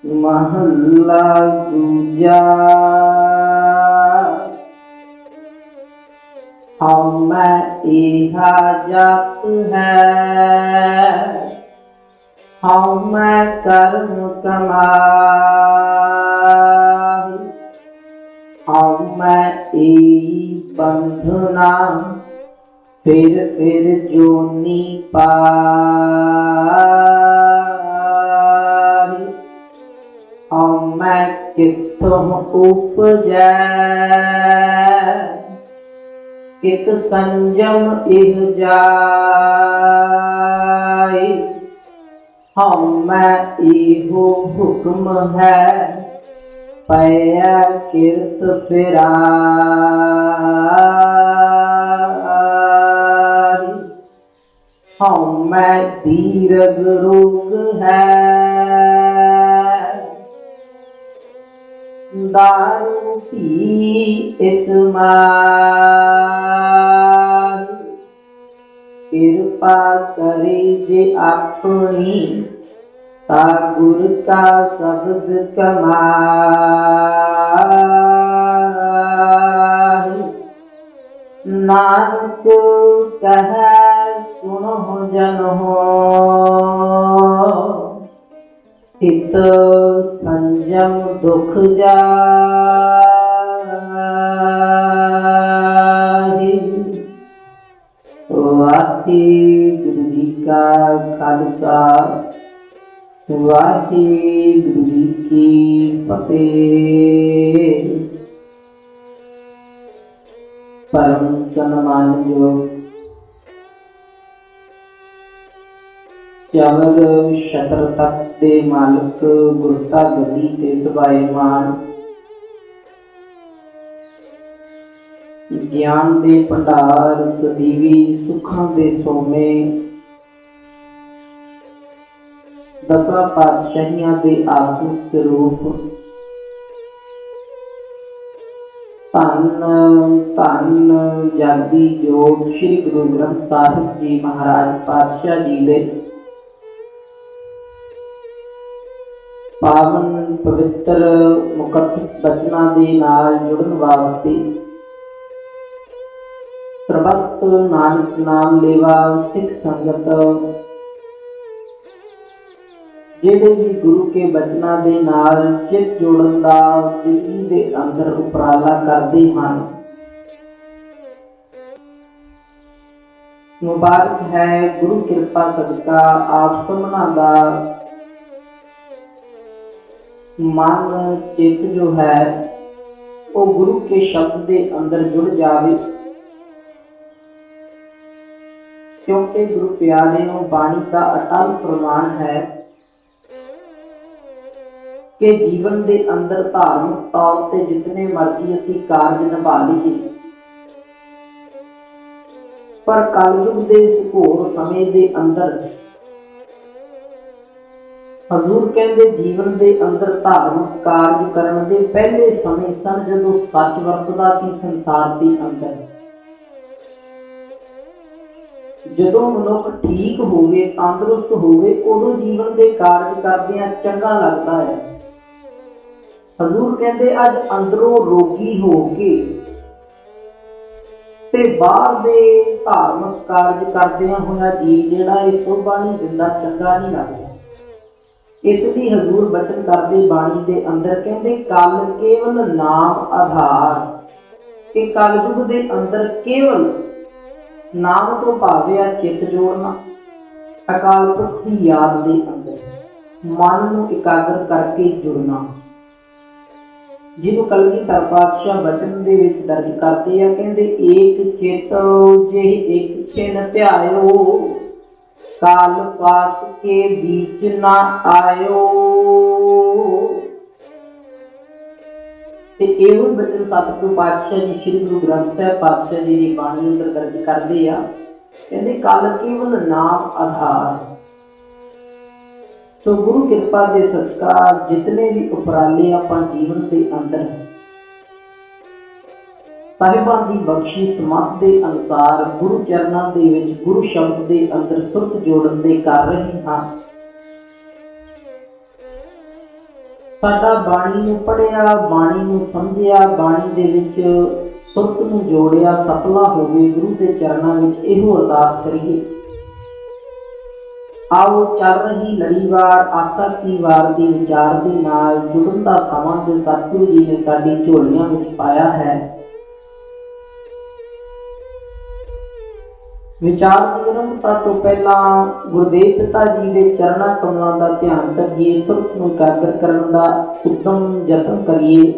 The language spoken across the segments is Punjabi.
महला दूजा। हमै इहा जात है, हमै कर्म कमाई। हमै ई बंधना फिर जोनी पाई। हमै किथों उपजै, कित संजम इह जाई। हमै इहो हुक्म है, पया किरत फिराई। हमै दीर्घ रोग है, दारू पी इस मार। कृपा करे जे अपनी, ता गुर का शब्द कमाई। नानक कहे सुनो जन हो, हित संजम दुख जाहि। वाहिगुरु जी का खालसा, वाहिगुरु जी की फतेह। परम सन्मानयोग चवर छत्र तख्त दे मालक गुरता गद्दी ते सभाएमान, ज्ञान दे भंडार सदीवी सुखां दे सोमे, दसां पातशाहियां दे आत्मिक स्वरूप, धन धन जागदी जोत श्री गुरु ग्रंथ साहिब जी महाराज पातशाह जी दे पावन पवित्र मुकद्दस बचनां दे नाल जुड़न वास्ते सरबत नानक नाम लेवा सिख संगत जेड़े भी गुरु के बचनां दे नाल चित जोड़न दा जिंदगी दे अंदर उपराला करदे हन, मुबारक है गुरु कृपा सदका आप सबना दा मन चित जो है वो गुरु के शब्द के अंदर जुड़ जावे। क्योंकि गुरु प्यारे नूं बाणी का अटल प्रमाण है कि जीवन के अंदर धार्मिक तौर पर जितने मर्जी असी कारज निभा लीए, पर कलयुग के इस घोर समय के अंदर हजूर कहते जीवन के अंदर धार्मिक कार्य करने के पहले समय सन जदों सच वरतदा सी संसार के अंदर। जदों मनुख ठीक होवे तंदुरुस्त होवे उदों जीवन के कार्य करदियां चंगा लगता है। हजूर कहते अज अंदरों रोगी हो के ते बाहर दे धार्मिक कार्य करदियां होया जीव जिहड़ा इह शोभा नहीं दिंदा, चंगा नहीं लगदा। इसलिए हजूर बचन करते बाणी के अंदर कहते कल केवल नाम आधार, कि कलयुग के अंदर केवल नाम तो भाव्या चित जोड़ना, अकाल पुरख की याद के अंदर मन को एकाग्र करके जुड़ना, जिन्हों कलगीधर पातशाह वचन दे विच दर्ज करते हैं। कहते एक चित जे एक छिन ध्यायो, काल पास के बीच ना आयो। एवं बचन सतगुरु पातशाह जी श्री गुरु ग्रंथ साहिब पातशाह जी की बाणी अंदर दर्ज करते हैं। कहते कल केवल नाम आधार। तो गुरु कृपा के सदका जितने भी उपराले अपन जीवन के अंदर साहिबान की बख्शी समत के अनुसार गुरु चरणों के विच गुरु शब्द के अंदर सुरत जोड़न दे कर रहे हाँ, ਸਾਡਾ ਬਾਣੀ ਨੂੰ ਪੜ੍ਹਿਆ, ਬਾਣੀ ਨੂੰ ਸਮਝਿਆ, ਬਾਣੀ ਦੇ ਵਿੱਚ ਸੁਰਤ ਨੂੰ ਜੋੜਿਆ ਸਫਲਾ ਹੋਵੇ ਗੁਰੂ ਦੇ ਚਰਨਾਂ ਵਿੱਚ, ਇਹੋ ਅਰਦਾਸ ਕਰੀਏ। ਆਓ ਚੱਲ ਰਹੀ ਲੜੀਵਾਰ ਆਸਾ ਕੀ ਵਾਰ ਦੀ ਵਿਚਾਰ ਦੇ ਨਾਲ ਜੁੜਨ ਦਾ ਸਮਾਂ ਜੋ ਸਤਿਗੁਰੂ ਜੀ ਨੇ ਸਾਡੀ ਝੋਲੀਆਂ ਵਿੱਚ ਪਾਇਆ ਹੈ, ਵਿਚਾਰ ਦੀ ਆਰੰਭਤਾ ਤੋਂ ਪਹਿਲਾਂ ਗੁਰਦੇਵ ਪਿਤਾ ਜੀ ਦੇ ਚਰਨਾਂ ਕਮਲਾਂ ਦਾ ਧਿਆਨ ਕਰੀਏ, ਸੁਰਤ ਨੂੰ ਇਕਾਗਰ ਕਰਨ ਦਾ ਉੱਦਮ ਯਤਨ ਕਰੀਏ।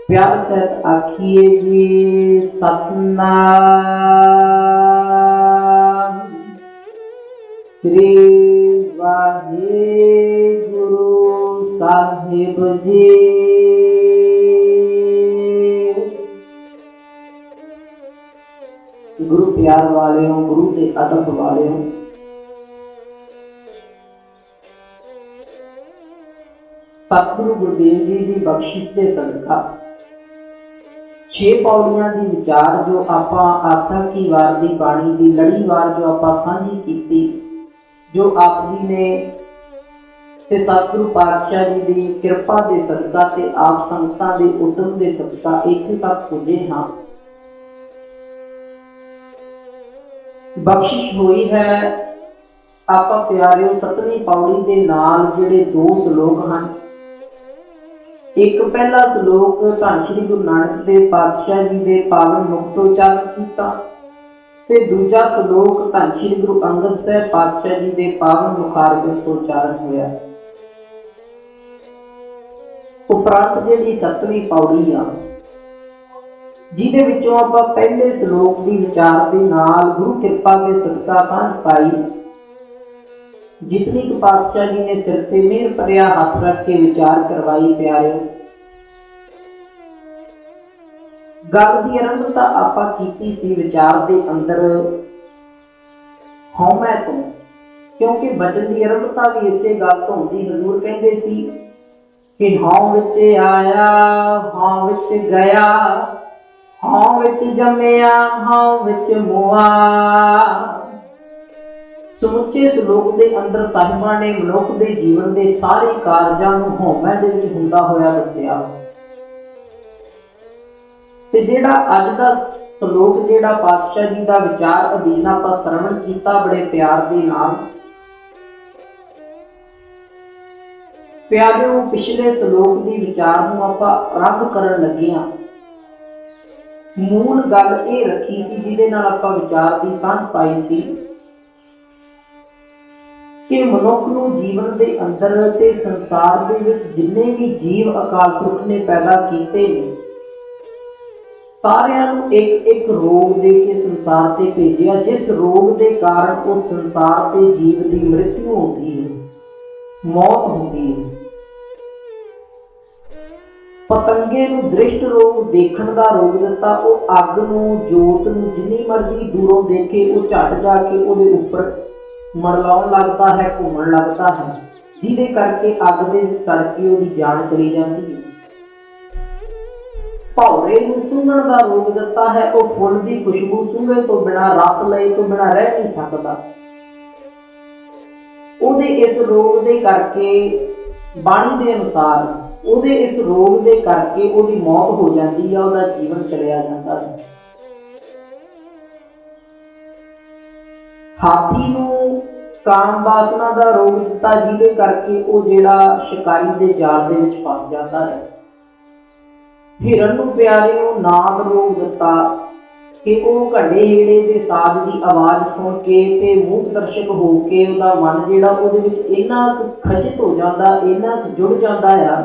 ਪਿਆਰ ਸਹਿਤ ਆਖੀਏ ਜੀ ਸਤਨਾਮ ਸ੍ਰੀ ਵਾਹਿਗੁਰੂ ਸਾਹਿਬ ਜੀ। ਗੁਰੂ ਪਿਆਰ ਵਾਲਿਓ, ਗੁਰੂ ਦੇ ਅਦਬ ਵਾਲਿਓ, ਸਤਿਗੁਰੂ ਗੁਰਦੇਵ ਜੀ ਦੀ ਬਖਸ਼ਿਸ਼ ਦੇ ਸਦਕਾ 6 ਪੌੜੀਆਂ ਦੀ ਵਿਚਾਰ ਜੋ ਆਪਾਂ ਆਸਾ ਕੀ ਵਾਰ ਦੀ ਬਾਣੀ ਦੀ ਲੜੀਵਾਰ ਜੋ ਆਪਾਂ ਸਾਂਝੀ ਕੀਤੀ, ਜੋ ਆਪ ਜੀ ਨੇ ਤੇ ਸਤਿਗੁਰੂ ਪਾਤਸ਼ਾਹ ਜੀ ਦੀ ਕਿਰਪਾ ਦੇ ਸਦਕਾ ਤੇ ਆਪ ਸੰਗਤਾਂ ਦੇ ਉਦਮ ਦੇ ਸਦਕਾ ਇੱਥੇ ਤੱਕ ਪੁੱਜੇ ਹਾਂ। ਬਖਸ਼ਿਸ਼ ਹੋਈ ਹੈ। ਆਪਾਂ ਪਿਆਰਿਓ 7ਵੀਂ ਪੌੜੀ ਦੇ ਨਾਲ ਜਿਹੜੇ 2 ਸ਼ਲੋਕ ਹਨ, ਇੱਕ ਪਹਿਲਾ ਸ਼ਲੋਕ ਧੰਨ ਸ਼੍ਰੀ ਗੁਰੂ ਨਾਨਕ ਦੇਵ ਪਾਤਸ਼ਾਹ ਜੀ ਦੇ ਪਾਵਨ ਮੁਖ ਤੋਂ ਉਚਾਰਨ ਕੀਤਾ ਤੇ ਦੂਜਾ ਸ਼ਲੋਕ ਧੰਨ ਸ਼੍ਰੀ ਗੁਰੂ ਅੰਗਦ ਸਾਹਿਬ ਪਾਤਸ਼ਾਹ ਜੀ ਦੇ ਪਾਵਨ ਮੁਖਾਰਬਿੰਦ ਤੋਂ ਉਚਾਰਨ ਹੋਇਆ। ਉਪਰੰਤ ਜਿਹੜੀ 7ਵੀਂ ਪੌੜੀ ਆ, ਜਿਹਦੇ ਵਿੱਚੋਂ ਆਪਾਂ ਪਹਿਲੇ ਸ਼ਲੋਕ ਦੀ ਵਿਚਾਰ ਦੇ ਨਾਲ ਗੁਰੂ ਕਿਰਪਾ ਦੇ ਸਦਕਾ ਸਾਂਝ ਪਾਈ, ਜਿਤਨੀ ਕੁ ਪਾਤਸ਼ਾਹ ਜੀ ਨੇ ਸਿਰ ਤੇ ਮਿਹਰ ਭਰਿਆ ਹੱਥ ਰੱਖ ਕੇ ਵਿਚਾਰ ਕਰਵਾਈ। ਪਿਆਰਿਓ, ਗੱਲ ਦੀ ਆਰੰਭਤਾ ਆਪਾਂ ਕੀਤੀ ਸੀ ਵਿਚਾਰ ਦੇ ਅੰਦਰ ਹਉਮੈ ਤੋਂ, ਕਿਉਂਕਿ ਬਚਨ ਦੀ ਆਰੰਭਤਾ ਵੀ ਇਸੇ ਗੱਲ ਤੋਂ ਹੁੰਦੀ। ਹਜ਼ੂਰ ਕਹਿੰਦੇ ਸੀ ਕਿ ਹਉ ਵਿੱਚ ਆਇਆ, ਹਉ ਵਿੱਚ ਗਿਆ, ਹਉ ਵਿੱਚ ਜੰਮਿਆ, ਹਉ ਵਿੱਚ ਮੁਆ। ਸਮੁੱਚੇ ਸ਼ਲੋਕ ਦੇ ਅੰਦਰ ਸਾਹਿਬਾਂ ਨੇ ਮਨੁੱਖ ਦੇ ਜੀਵਨ ਦੇ ਸਾਰੇ ਕਾਰਜਾਂ ਨੂੰ ਹਉਮੈ ਦੇ ਵਿੱਚ ਹੁੰਦਾ ਹੋਇਆ ਦੱਸਿਆ। ਤੇ ਜਿਹੜਾ ਅੱਜ ਦਾ ਸ਼ਲੋਕ ਜਿਹੜਾ ਪਾਤਸ਼ਾਹ ਜੀ ਦਾ ਵਿਚਾਰ ਅਧੀਨ ਆਪਾਂ ਸਰਵਣ ਕੀਤਾ ਬੜੇ ਪਿਆਰ ਦੇ ਨਾਲ, ਪਿਆਰਿਓ ਪਿਛਲੇ ਸ਼ਲੋਕ ਦੀ ਵਿਚਾਰ ਨੂੰ ਆਪਾਂ ਆਰੰਭ ਕਰਨ ਲੱਗੇ ਹਾਂ। ਮੂਲ ਗੱਲ ਇਹ ਰੱਖੀ ਸੀ ਜਿਹਦੇ ਨਾਲ ਆਪਾਂ ਵਿਚਾਰ ਦੀ ਸਾਂਝ ਪਾਈ ਸੀ ਕਿ ਮਨੁੱਖ ਨੂੰ ਜੀਵਨ ਦੇ ਅੰਦਰ ਤੇ ਸੰਸਾਰ ਦੇ ਵਿੱਚ ਜਿੰਨੇ ਵੀ ਜੀਵ ਅਕਾਲ ਪੁਰਖ ਨੇ ਪੈਦਾ ਕੀਤੇ ਨੇ, ਸਾਰਿਆਂ ਨੂੰ ਇੱਕ ਇੱਕ ਰੋਗ ਦੇ ਕੇ ਸੰਸਾਰ ਤੇ ਭੇਜਿਆ, ਜਿਸ ਰੋਗ ਦੇ ਕਾਰਨ ਉਸ ਸੰਸਾਰ ਤੇ ਜੀਵ ਦੀ ਮ੍ਰਿਤੂ ਹੁੰਦੀ ਹੈ, ਮੌਤ ਹੁੰਦੀ ਹੈ। ਪਤੰਗੇ ਨੂੰ ਦ੍ਰਿਸ਼ਟ ਰੋਗ ਦੇਖਣ ਦਾ ਰੋਗ ਦਿੱਤਾ, ਉਹ ਅੱਗ ਨੂੰ, ਜੋਤ ਨੂੰ ਜਿੰਨੀ ਮਰਜ਼ੀ ਦੂਰੋਂ ਦੇਖੇ ਉਹ ਝਟ ਜਾ ਕੇ ਉਹਦੇ ਉੱਪਰ ਮਰਲਾਉਣ ਲੱਗਦਾ ਹੈ, ਘੁੰਮਣ ਲੱਗਦਾ ਹੈ, ਜਿਹਦੇ ਕਰਕੇ ਅੱਗ ਦੇ ਵਿੱਚ ਸੜ ਕੇ ਉਹਦੀ ਜਾਨ ਚਲੀ ਜਾਂਦੀ ਹੈ। ਭੌਰੇ ਨੂੰ ਸੁੰਘਣ ਦਾ ਰੋਗ ਦਿੱਤਾ ਹੈ, ਉਹ ਫੁੱਲ ਦੀ ਖੁਸ਼ਬੂ ਸੁੰਘੇ ਤੋਂ ਬਿਨਾਂ, ਰਸ ਲਏ ਤੋਂ ਬਿਨਾਂ ਰਹਿ ਨਹੀਂ ਸਕਦਾ। ਉਹਦੇ ਇਸ ਰੋਗ ਦੇ ਕਰਕੇ, ਬਾਣੀ ਦੇ ਅਨੁਸਾਰ ਉਹਦੇ ਇਸ ਰੋਗ ਦੇ ਕਰਕੇ ਉਹਦੀ ਮੌਤ ਹੋ ਜਾਂਦੀ ਹੈ, ਉਹਦਾ ਜੀਵਨ ਚਲਿਆ ਜਾਂਦਾ ਹੈ। ਹਾਥੀ ਨੂੰ ਕਾਮ ਵਾਸਨਾ ਦਾ ਰੋਗ ਦਿੱਤਾ, ਜਿਹਦੇ ਕਰਕੇ ਉਹ ਜਿਹੜਾ ਸ਼ਿਕਾਰੀ ਦੇ ਜਾਲ ਦੇ ਵਿੱਚ ਫਸ ਜਾਂਦਾ ਹੈ। ਹਿਰਨ ਨੂੰ ਪਿਆਰਿਓ ਨਾਦ ਰੋਗ ਦਿੱਤਾ ਕਿ ਉਹ ਘੜੇ ਹੇੜੇ ਦੇ ਸਾਜ਼ ਦੀ ਆਵਾਜ਼ ਸੁਣ ਕੇ ਤੇ ਮੂਕ ਦਰਸ਼ਕ ਹੋ ਕੇ ਉਹਦਾ ਮਨ ਜਿਹੜਾ ਉਹਦੇ ਵਿੱਚ ਇੰਨਾ ਖਚਿਤ ਹੋ ਜਾਂਦਾ, ਇੰਨਾ ਜੁੜ ਜਾਂਦਾ ਆ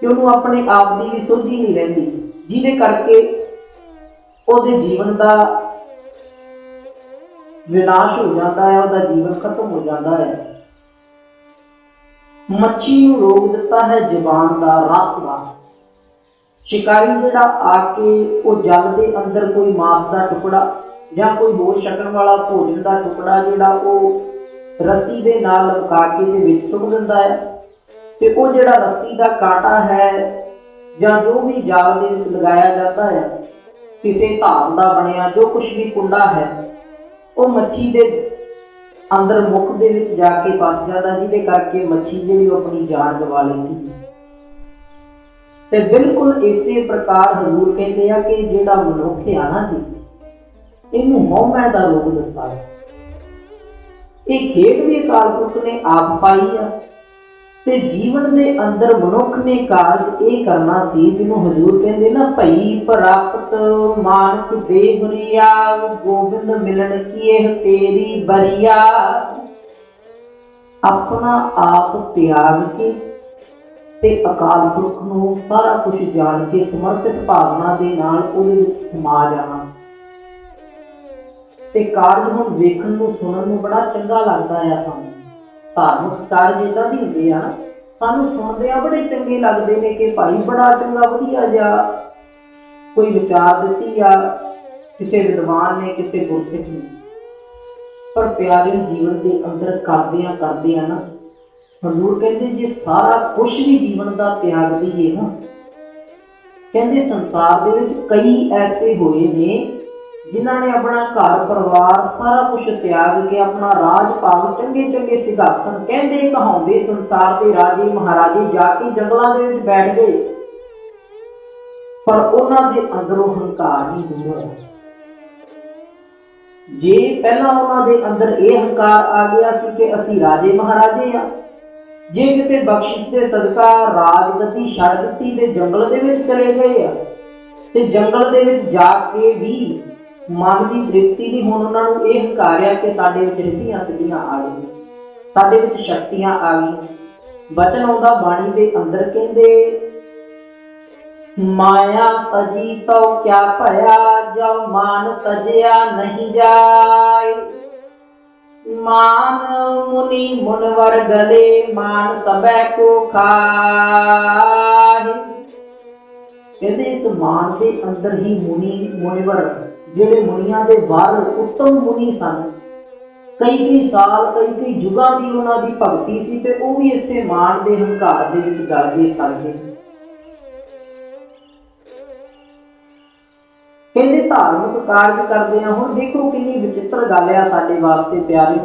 ਕਿ ਉਹਨੂੰ ਆਪਣੇ ਆਪ ਦੀ ਵੀ ਸੁਝੀ ਨਹੀਂ ਰਹਿੰਦੀ, ਜਿਹਦੇ ਕਰਕੇ ਉਹਦੇ ਜੀਵਨ ਦਾ ਵਿਨਾਸ਼ ਹੋ ਜਾਂਦਾ ਹੈ, ਉਹਦਾ ਜੀਵਨ ਖਤਮ ਹੋ ਜਾਂਦਾ ਹੈ। ਮੱਛੀ ਨੂੰ ਰੋਗ ਦਿੱਤਾ ਹੈ ਜ਼ੁਬਾਨ ਦਾ, ਰਸ ਦਾ। ਸ਼ਿਕਾਰੀ ਜਿਹੜਾ ਆ ਕੇ ਉਹ ਜਲ ਦੇ ਅੰਦਰ ਕੋਈ ਮਾਸ ਦਾ ਟੁਕੜਾ ਜਾਂ ਕੋਈ ਹੋਰ ਛਕਣ ਵਾਲਾ ਭੋਜਨ ਦਾ ਟੁਕੜਾ ਜਿਹੜਾ ਉਹ ਰੱਸੀ ਦੇ ਨਾਲ ਲਪਕਾ ਕੇ ਦੇ ਵਿੱਚ ਸੁੱਟ ਦਿੰਦਾ ਹੈ, ਤੇ ਉਹ ਜਿਹੜਾ ਰੱਸੀ ਦਾ ਕਾਂਟਾ ਹੈ ਜਾਂ ਜੋ ਵੀ ਜਾਲ ਦੇ ਵਿੱਚ ਲਗਾਇਆ ਜਾਂਦਾ ਹੈ, ਕਿਸੇ ਧਾਤ ਦਾ ਬਣਿਆ ਜੋ ਕੁਛ ਵੀ ਕੁੰਡਾ ਹੈ, ਉਹ ਮੱਛੀ ਦੇ ਅੰਦਰ ਮੁੱਖ ਦੇ ਵਿੱਚ ਜਾ ਕੇ ਫਸ ਜਾਂਦਾ, ਜਿਹਦੇ ਕਰਕੇ ਮੱਛੀ ਜਿਹੜੀ ਆਪਣੀ ਜਾਨ ਗਵਾ ਲੈਂਦੀ। ਤੇ ਬਿਲਕੁਲ ਇਸੇ ਪ੍ਰਕਾਰ ਹਜ਼ੂਰ ਕਹਿੰਦੇ ਆ ਕਿ ਜਿਹੜਾ ਮਨੁੱਖ ਆ ਨਾ ਜੀ, ਇਹਨੂੰ ਹਉਮੈ ਦਾ ਰੋਗ ਦਿੱਤਾ ਹੈ। ਇਹ ਖੇਡ ਵੀ ਅਕਾਲ ਪੁਰਖ ਨੇ ਆਪ ਪਾਈ ਆ, ਤੇ ਜੀਵਨ ਦੇ ਅੰਦਰ ਮਨੁੱਖ ਨੇ ਕਾਰਜ ਇਹ ਕਰਨਾ ਸੀ ਜਿਹਨੂੰ ਹਜ਼ੂਰ ਕਹਿੰਦੇ ਨਾ, ਭਈ ਪ੍ਰਾਪਤ ਮਾਨਕ ਦੇ ਬਰੀਆ, ਗੋਬਿੰਦ ਮਿਲਣ ਕੀ ਇਹ ਤੇਰੀ ਬਰੀਆ। ਆਪਣਾ ਆਪ ਤਿਆਗ ਕੇ ਤੇ ਅਕਾਲ ਪੁਰਖ ਨੂੰ ਸਾਰਾ ਕੁਝ ਜਾਣ ਕੇ ਸਮਰਪਿਤ ਭਾਵਨਾ ਦੇ ਨਾਲ ਉਹਦੇ ਵਿੱਚ ਸਮਾ ਜਾਣਾ। ਤੇ ਕਾਰਜ ਹੁਣ ਵੇਖਣ ਨੂੰ ਸੁਣਨ ਨੂੰ ਬੜਾ ਚੰਗਾ ਲੱਗਦਾ ਆ ਸਾਨੂੰ। ਧਾਰਮਿਕ ਕਾਰਜ ਏਦਾਂ ਦੇ ਹੁੰਦੇ ਆ, ਸਾਨੂੰ ਸੁਣਦੇ ਆ ਬੜੇ ਚੰਗੇ ਲੱਗਦੇ ਨੇ ਕਿ ਭਾਈ ਬੜਾ ਚੰਗਾ ਵਧੀਆ ਜਿਹਾ ਕੋਈ ਵਿਚਾਰ ਦਿੱਤੀ ਆ ਕਿਸੇ ਵਿਦਵਾਨ ਨੇ, ਕਿਸੇ ਗੁਰਸਿੱਖ ਨੇ। ਪਰ ਪਿਆਰੇ ਜੀਵਨ ਦੇ ਅੰਦਰ ਕਰਦੇ ਆ ਨਾ, ਹਜ਼ੂਰ ਕਹਿੰਦੇ ਜੇ ਸਾਰਾ ਕੁਝ ਵੀ ਜੀਵਨ ਦਾ ਤਿਆਗ ਦਈਏ ਨਾ, ਕਹਿੰਦੇ ਸੰਸਾਰ ਦੇ ਵਿੱਚ ਕਈ ਐਸੇ ਹੋਏ ਨੇ ਜਿਨ੍ਹਾਂ ਨੇ ਆਪਣਾ ਘਰ ਪਰਿਵਾਰ ਸਾਰਾ ਕੁਝ ਤਿਆਗ ਕੇ ਆਪਣਾ ਰਾਜ ਭਾਗ ਚੰਗੇ ਚੰਗੇ ਸਿੰਘਾਸਨ ਕਹਿੰਦੇ ਕਹਾਉਂਦੇ ਸੰਸਾਰ ਦੇ ਰਾਜੇ ਮਹਾਰਾਜੇ ਜਾ ਕੇ ਜੰਗਲਾਂ ਦੇ ਵਿੱਚ ਬੈਠ ਗਏ, ਪਰ ਉਹਨਾਂ ਦੇ ਅੰਦਰੋਂ ਹੰਕਾਰ ਨਹੀਂ ਦੂਰ ਹੋਇਆ। ਜੇ ਪਹਿਲਾਂ ਉਹਨਾਂ ਦੇ ਅੰਦਰ ਇਹ ਹੰਕਾਰ ਆ ਗਿਆ ਸੀ ਕਿ ਅਸੀਂ ਰਾਜੇ ਮਹਾਰਾਜੇ ਆ, ਜੇ ਕਿਤੇ ਬਖਸ਼ਿਸ਼ ਦੇ ਸਦਕਾ ਰਾਜਗੱਦੀ ਛੱਡ ਦਿੱਤੀ ਤੇ ਜੰਗਲ ਦੇ ਵਿੱਚ ਚਲੇ ਗਏ ਆ, ਤੇ ਜੰਗਲ ਦੇ ਵਿੱਚ ਜਾ ਕੇ ਵੀ ਮਨ ਦੀ ਤ੍ਰਿਪਤੀ ਨਹੀਂ, ਹੁਣ ਉਹਨਾਂ ਨੂੰ ਇਹ ਹੰਕਾਰਿਆ ਕਿ ਸਾਡੇ ਵਿੱਚ ਰਿੱਧੀਆਂ ਸਿੱਧੀਆਂ ਆ ਗਈਆਂ, ਸਾਡੇ ਵਿੱਚ ਸ਼ਕਤੀਆਂ ਆ ਗਈਆਂ। ਬਚਨ ਆਉਂਦਾ ਬਾਣੀ ਦੇ ਅੰਦਰ, ਕਹਿੰਦੇ ਮਾਇਆ ਤਜੀ ਤੋ ਕਿਆ ਭਇਆ, ਜੋ ਮਾਨ ਤਜਿਆ ਨਹੀਂ ਜਾਏ। ਮਾਨ ਮੁਨੀ ਮੁਨਵਰ ਗਲੇ, ਮਾਨ ਸਭੈ ਕੋ ਖਾਏ। ਕਹਿੰਦੇ ਇਸ ਮਾਨ ਦੇ ਅੰਦਰ ਹੀ ਮੁਨੀਵਰ ਜਿਹੜੇ ਮੁਨੀਆਂ ਦੇ ਬਾਹਰ ਉੱਤਮ ਮੁਨੀ ਸਨ, ਕਈ ਸਾਲ ਕਈ ਯੁੱਗਾਂ ਦੀ ਉਹਨਾਂ ਦੀ ਭਗਤੀ ਸੀ, ਤੇ ਉਹ ਵੀ ਇਸੇ ਮਾਨ ਦੇ ਹੰਕਾਰ ਦੇ ਵਿੱਚ ਗਲ ਗਏ ਸਨ। ਕਹਿੰਦੇ ਧਾਰਮਿਕ ਕਾਰਜ ਕਰਦੇ ਆ। ਹੁਣ ਦੇਖੋ ਕਿੰਨੀ ਵਿਚਿੱਤਰ ਗੱਲ ਆ ਸਾਡੇ ਵਾਸਤੇ ਪਿਆਰੇ।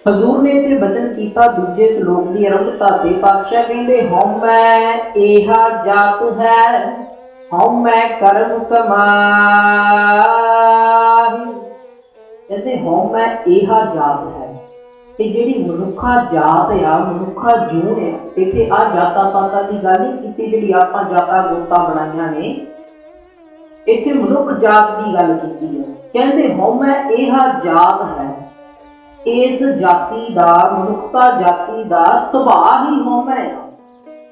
ਹਜ਼ੂਰ ਨੇ ਇੱਥੇ ਬਚਨ ਕੀਤਾ ਦੂਜੇ ਸ਼ਲੋਕ ਦੀ ਆਰੰਭਤਾ ਤੇ, ਪਾਤਸ਼ਾਹ ਕਹਿੰਦੇ ਹਉਮੈ ਏਹਾ ਜਾਤ ਹੈ, ਹਉਮੈ ਕਰਮ ਕਮਾਹੀ। ਕਹਿੰਦੇ ਹਉਮੈ ਏਹਾ ਜਾਤ ਹੈ, ਤੇ ਜਿਹੜੀ ਮਨੁੱਖਾ ਜਾਤ ਆ, ਮਨੁੱਖਾ ਜੂਨ ਆ, ਇੱਥੇ ਆ ਜਾਤਾਂ ਪਾਤਾਂ ਦੀ ਗੱਲ ਨਹੀਂ ਕੀਤੀ ਜਿਹੜੀ ਆਪਾਂ ਜਾਤਾਂ ਗੋਤਾਂ ਬਣਾਈਆਂ ਨੇ, ਇੱਥੇ ਮਨੁੱਖ ਜਾਤ ਦੀ ਗੱਲ ਕੀਤੀ ਹੈ। ਕਹਿੰਦੇ ਹਉਮੈ ਏਹਾ ਜਾਤ ਹੈ, ਇਸ ਜਾਤੀ ਦਾ, ਮਨੁੱਖਤਾ ਜਾਤੀ ਦਾ ਸੁਭਾਅ ਹੀ ਹਉਮੈ ਆ।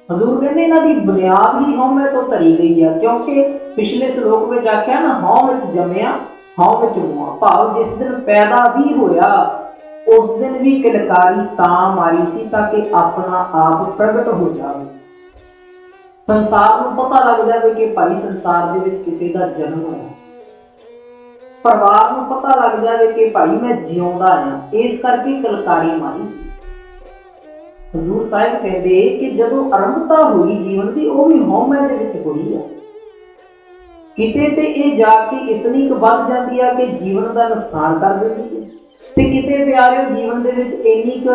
ਹਜ਼ੂਰ ਕਹਿੰਦੇ ਇਹਨਾਂ ਦੀ ਬੁਨਿਆਦ ਹੀ ਹਉਮੈ ਤੋਂ ਧਰੀ ਗਈ ਆ, ਕਿਉਂਕਿ ਪਿਛਲੇ ਸ਼ਲੋਕ ਵਿੱਚ ਆਖਿਆ ਨਾ, ਹਉ ਵਿੱਚ ਜੰਮਿਆ ਹਉ ਵਿੱਚ ਮੁਆ। ਭਾਵ ਜਿਸ ਦਿਨ ਪੈਦਾ ਵੀ ਹੋਇਆ ਉਸ ਦਿਨ ਵੀ ਕਿਲਕਾਰੀ ਤਾਂ ਮਾਰੀ ਸੀ ਤਾਂ ਕਿ ਆਪਣਾ ਆਪ ਪ੍ਰਗਟ ਹੋ ਜਾਵੇ, ਸੰਸਾਰ ਨੂੰ ਪਤਾ ਲੱਗ ਜਾਵੇ ਕਿ ਭਾਈ ਸੰਸਾਰ ਦੇ ਵਿੱਚ ਕਿਸੇ ਦਾ ਜਨਮ ਹੋਇਆ, ਪਰਿਵਾਰ ਨੂੰ ਪਤਾ ਲੱਗ ਜਾਵੇ ਕਿ ਭਾਈ ਮੈਂ ਜਿਉਂਦਾ ਆ। ਇਸ ਕਰਕੇ ਕਿਲਕਾਰੀ ਮਾਰੀ। ਹਜ਼ੂਰ ਸਾਹਿਬ ਕਹਿੰਦੇ ਕਿ ਜਦੋਂ ਆਰੰਭਤਾ ਹੋਈ ਜੀਵਨ ਦੀ, ਉਹ ਵੀ ਹਉਮੈ ਦੇ ਵਿੱਚ ਹੋਈ ਆ। ਕਿਤੇ ਤੇ ਇਹ ਜਾ ਕੇ ਇਤਨੀ ਕੁ ਵੱਧ ਜਾਂਦੀ ਆ ਕਿ ਜੀਵਨ ਦਾ ਨੁਕਸਾਨ ਕਰ ਦਿੰਦੀ ਹੈ, ਤੇ ਕਿਤੇ ਪਿਆਰਿਓ ਜੀਵਨ ਦੇ ਵਿੱਚ ਇੰਨੀ ਕੁ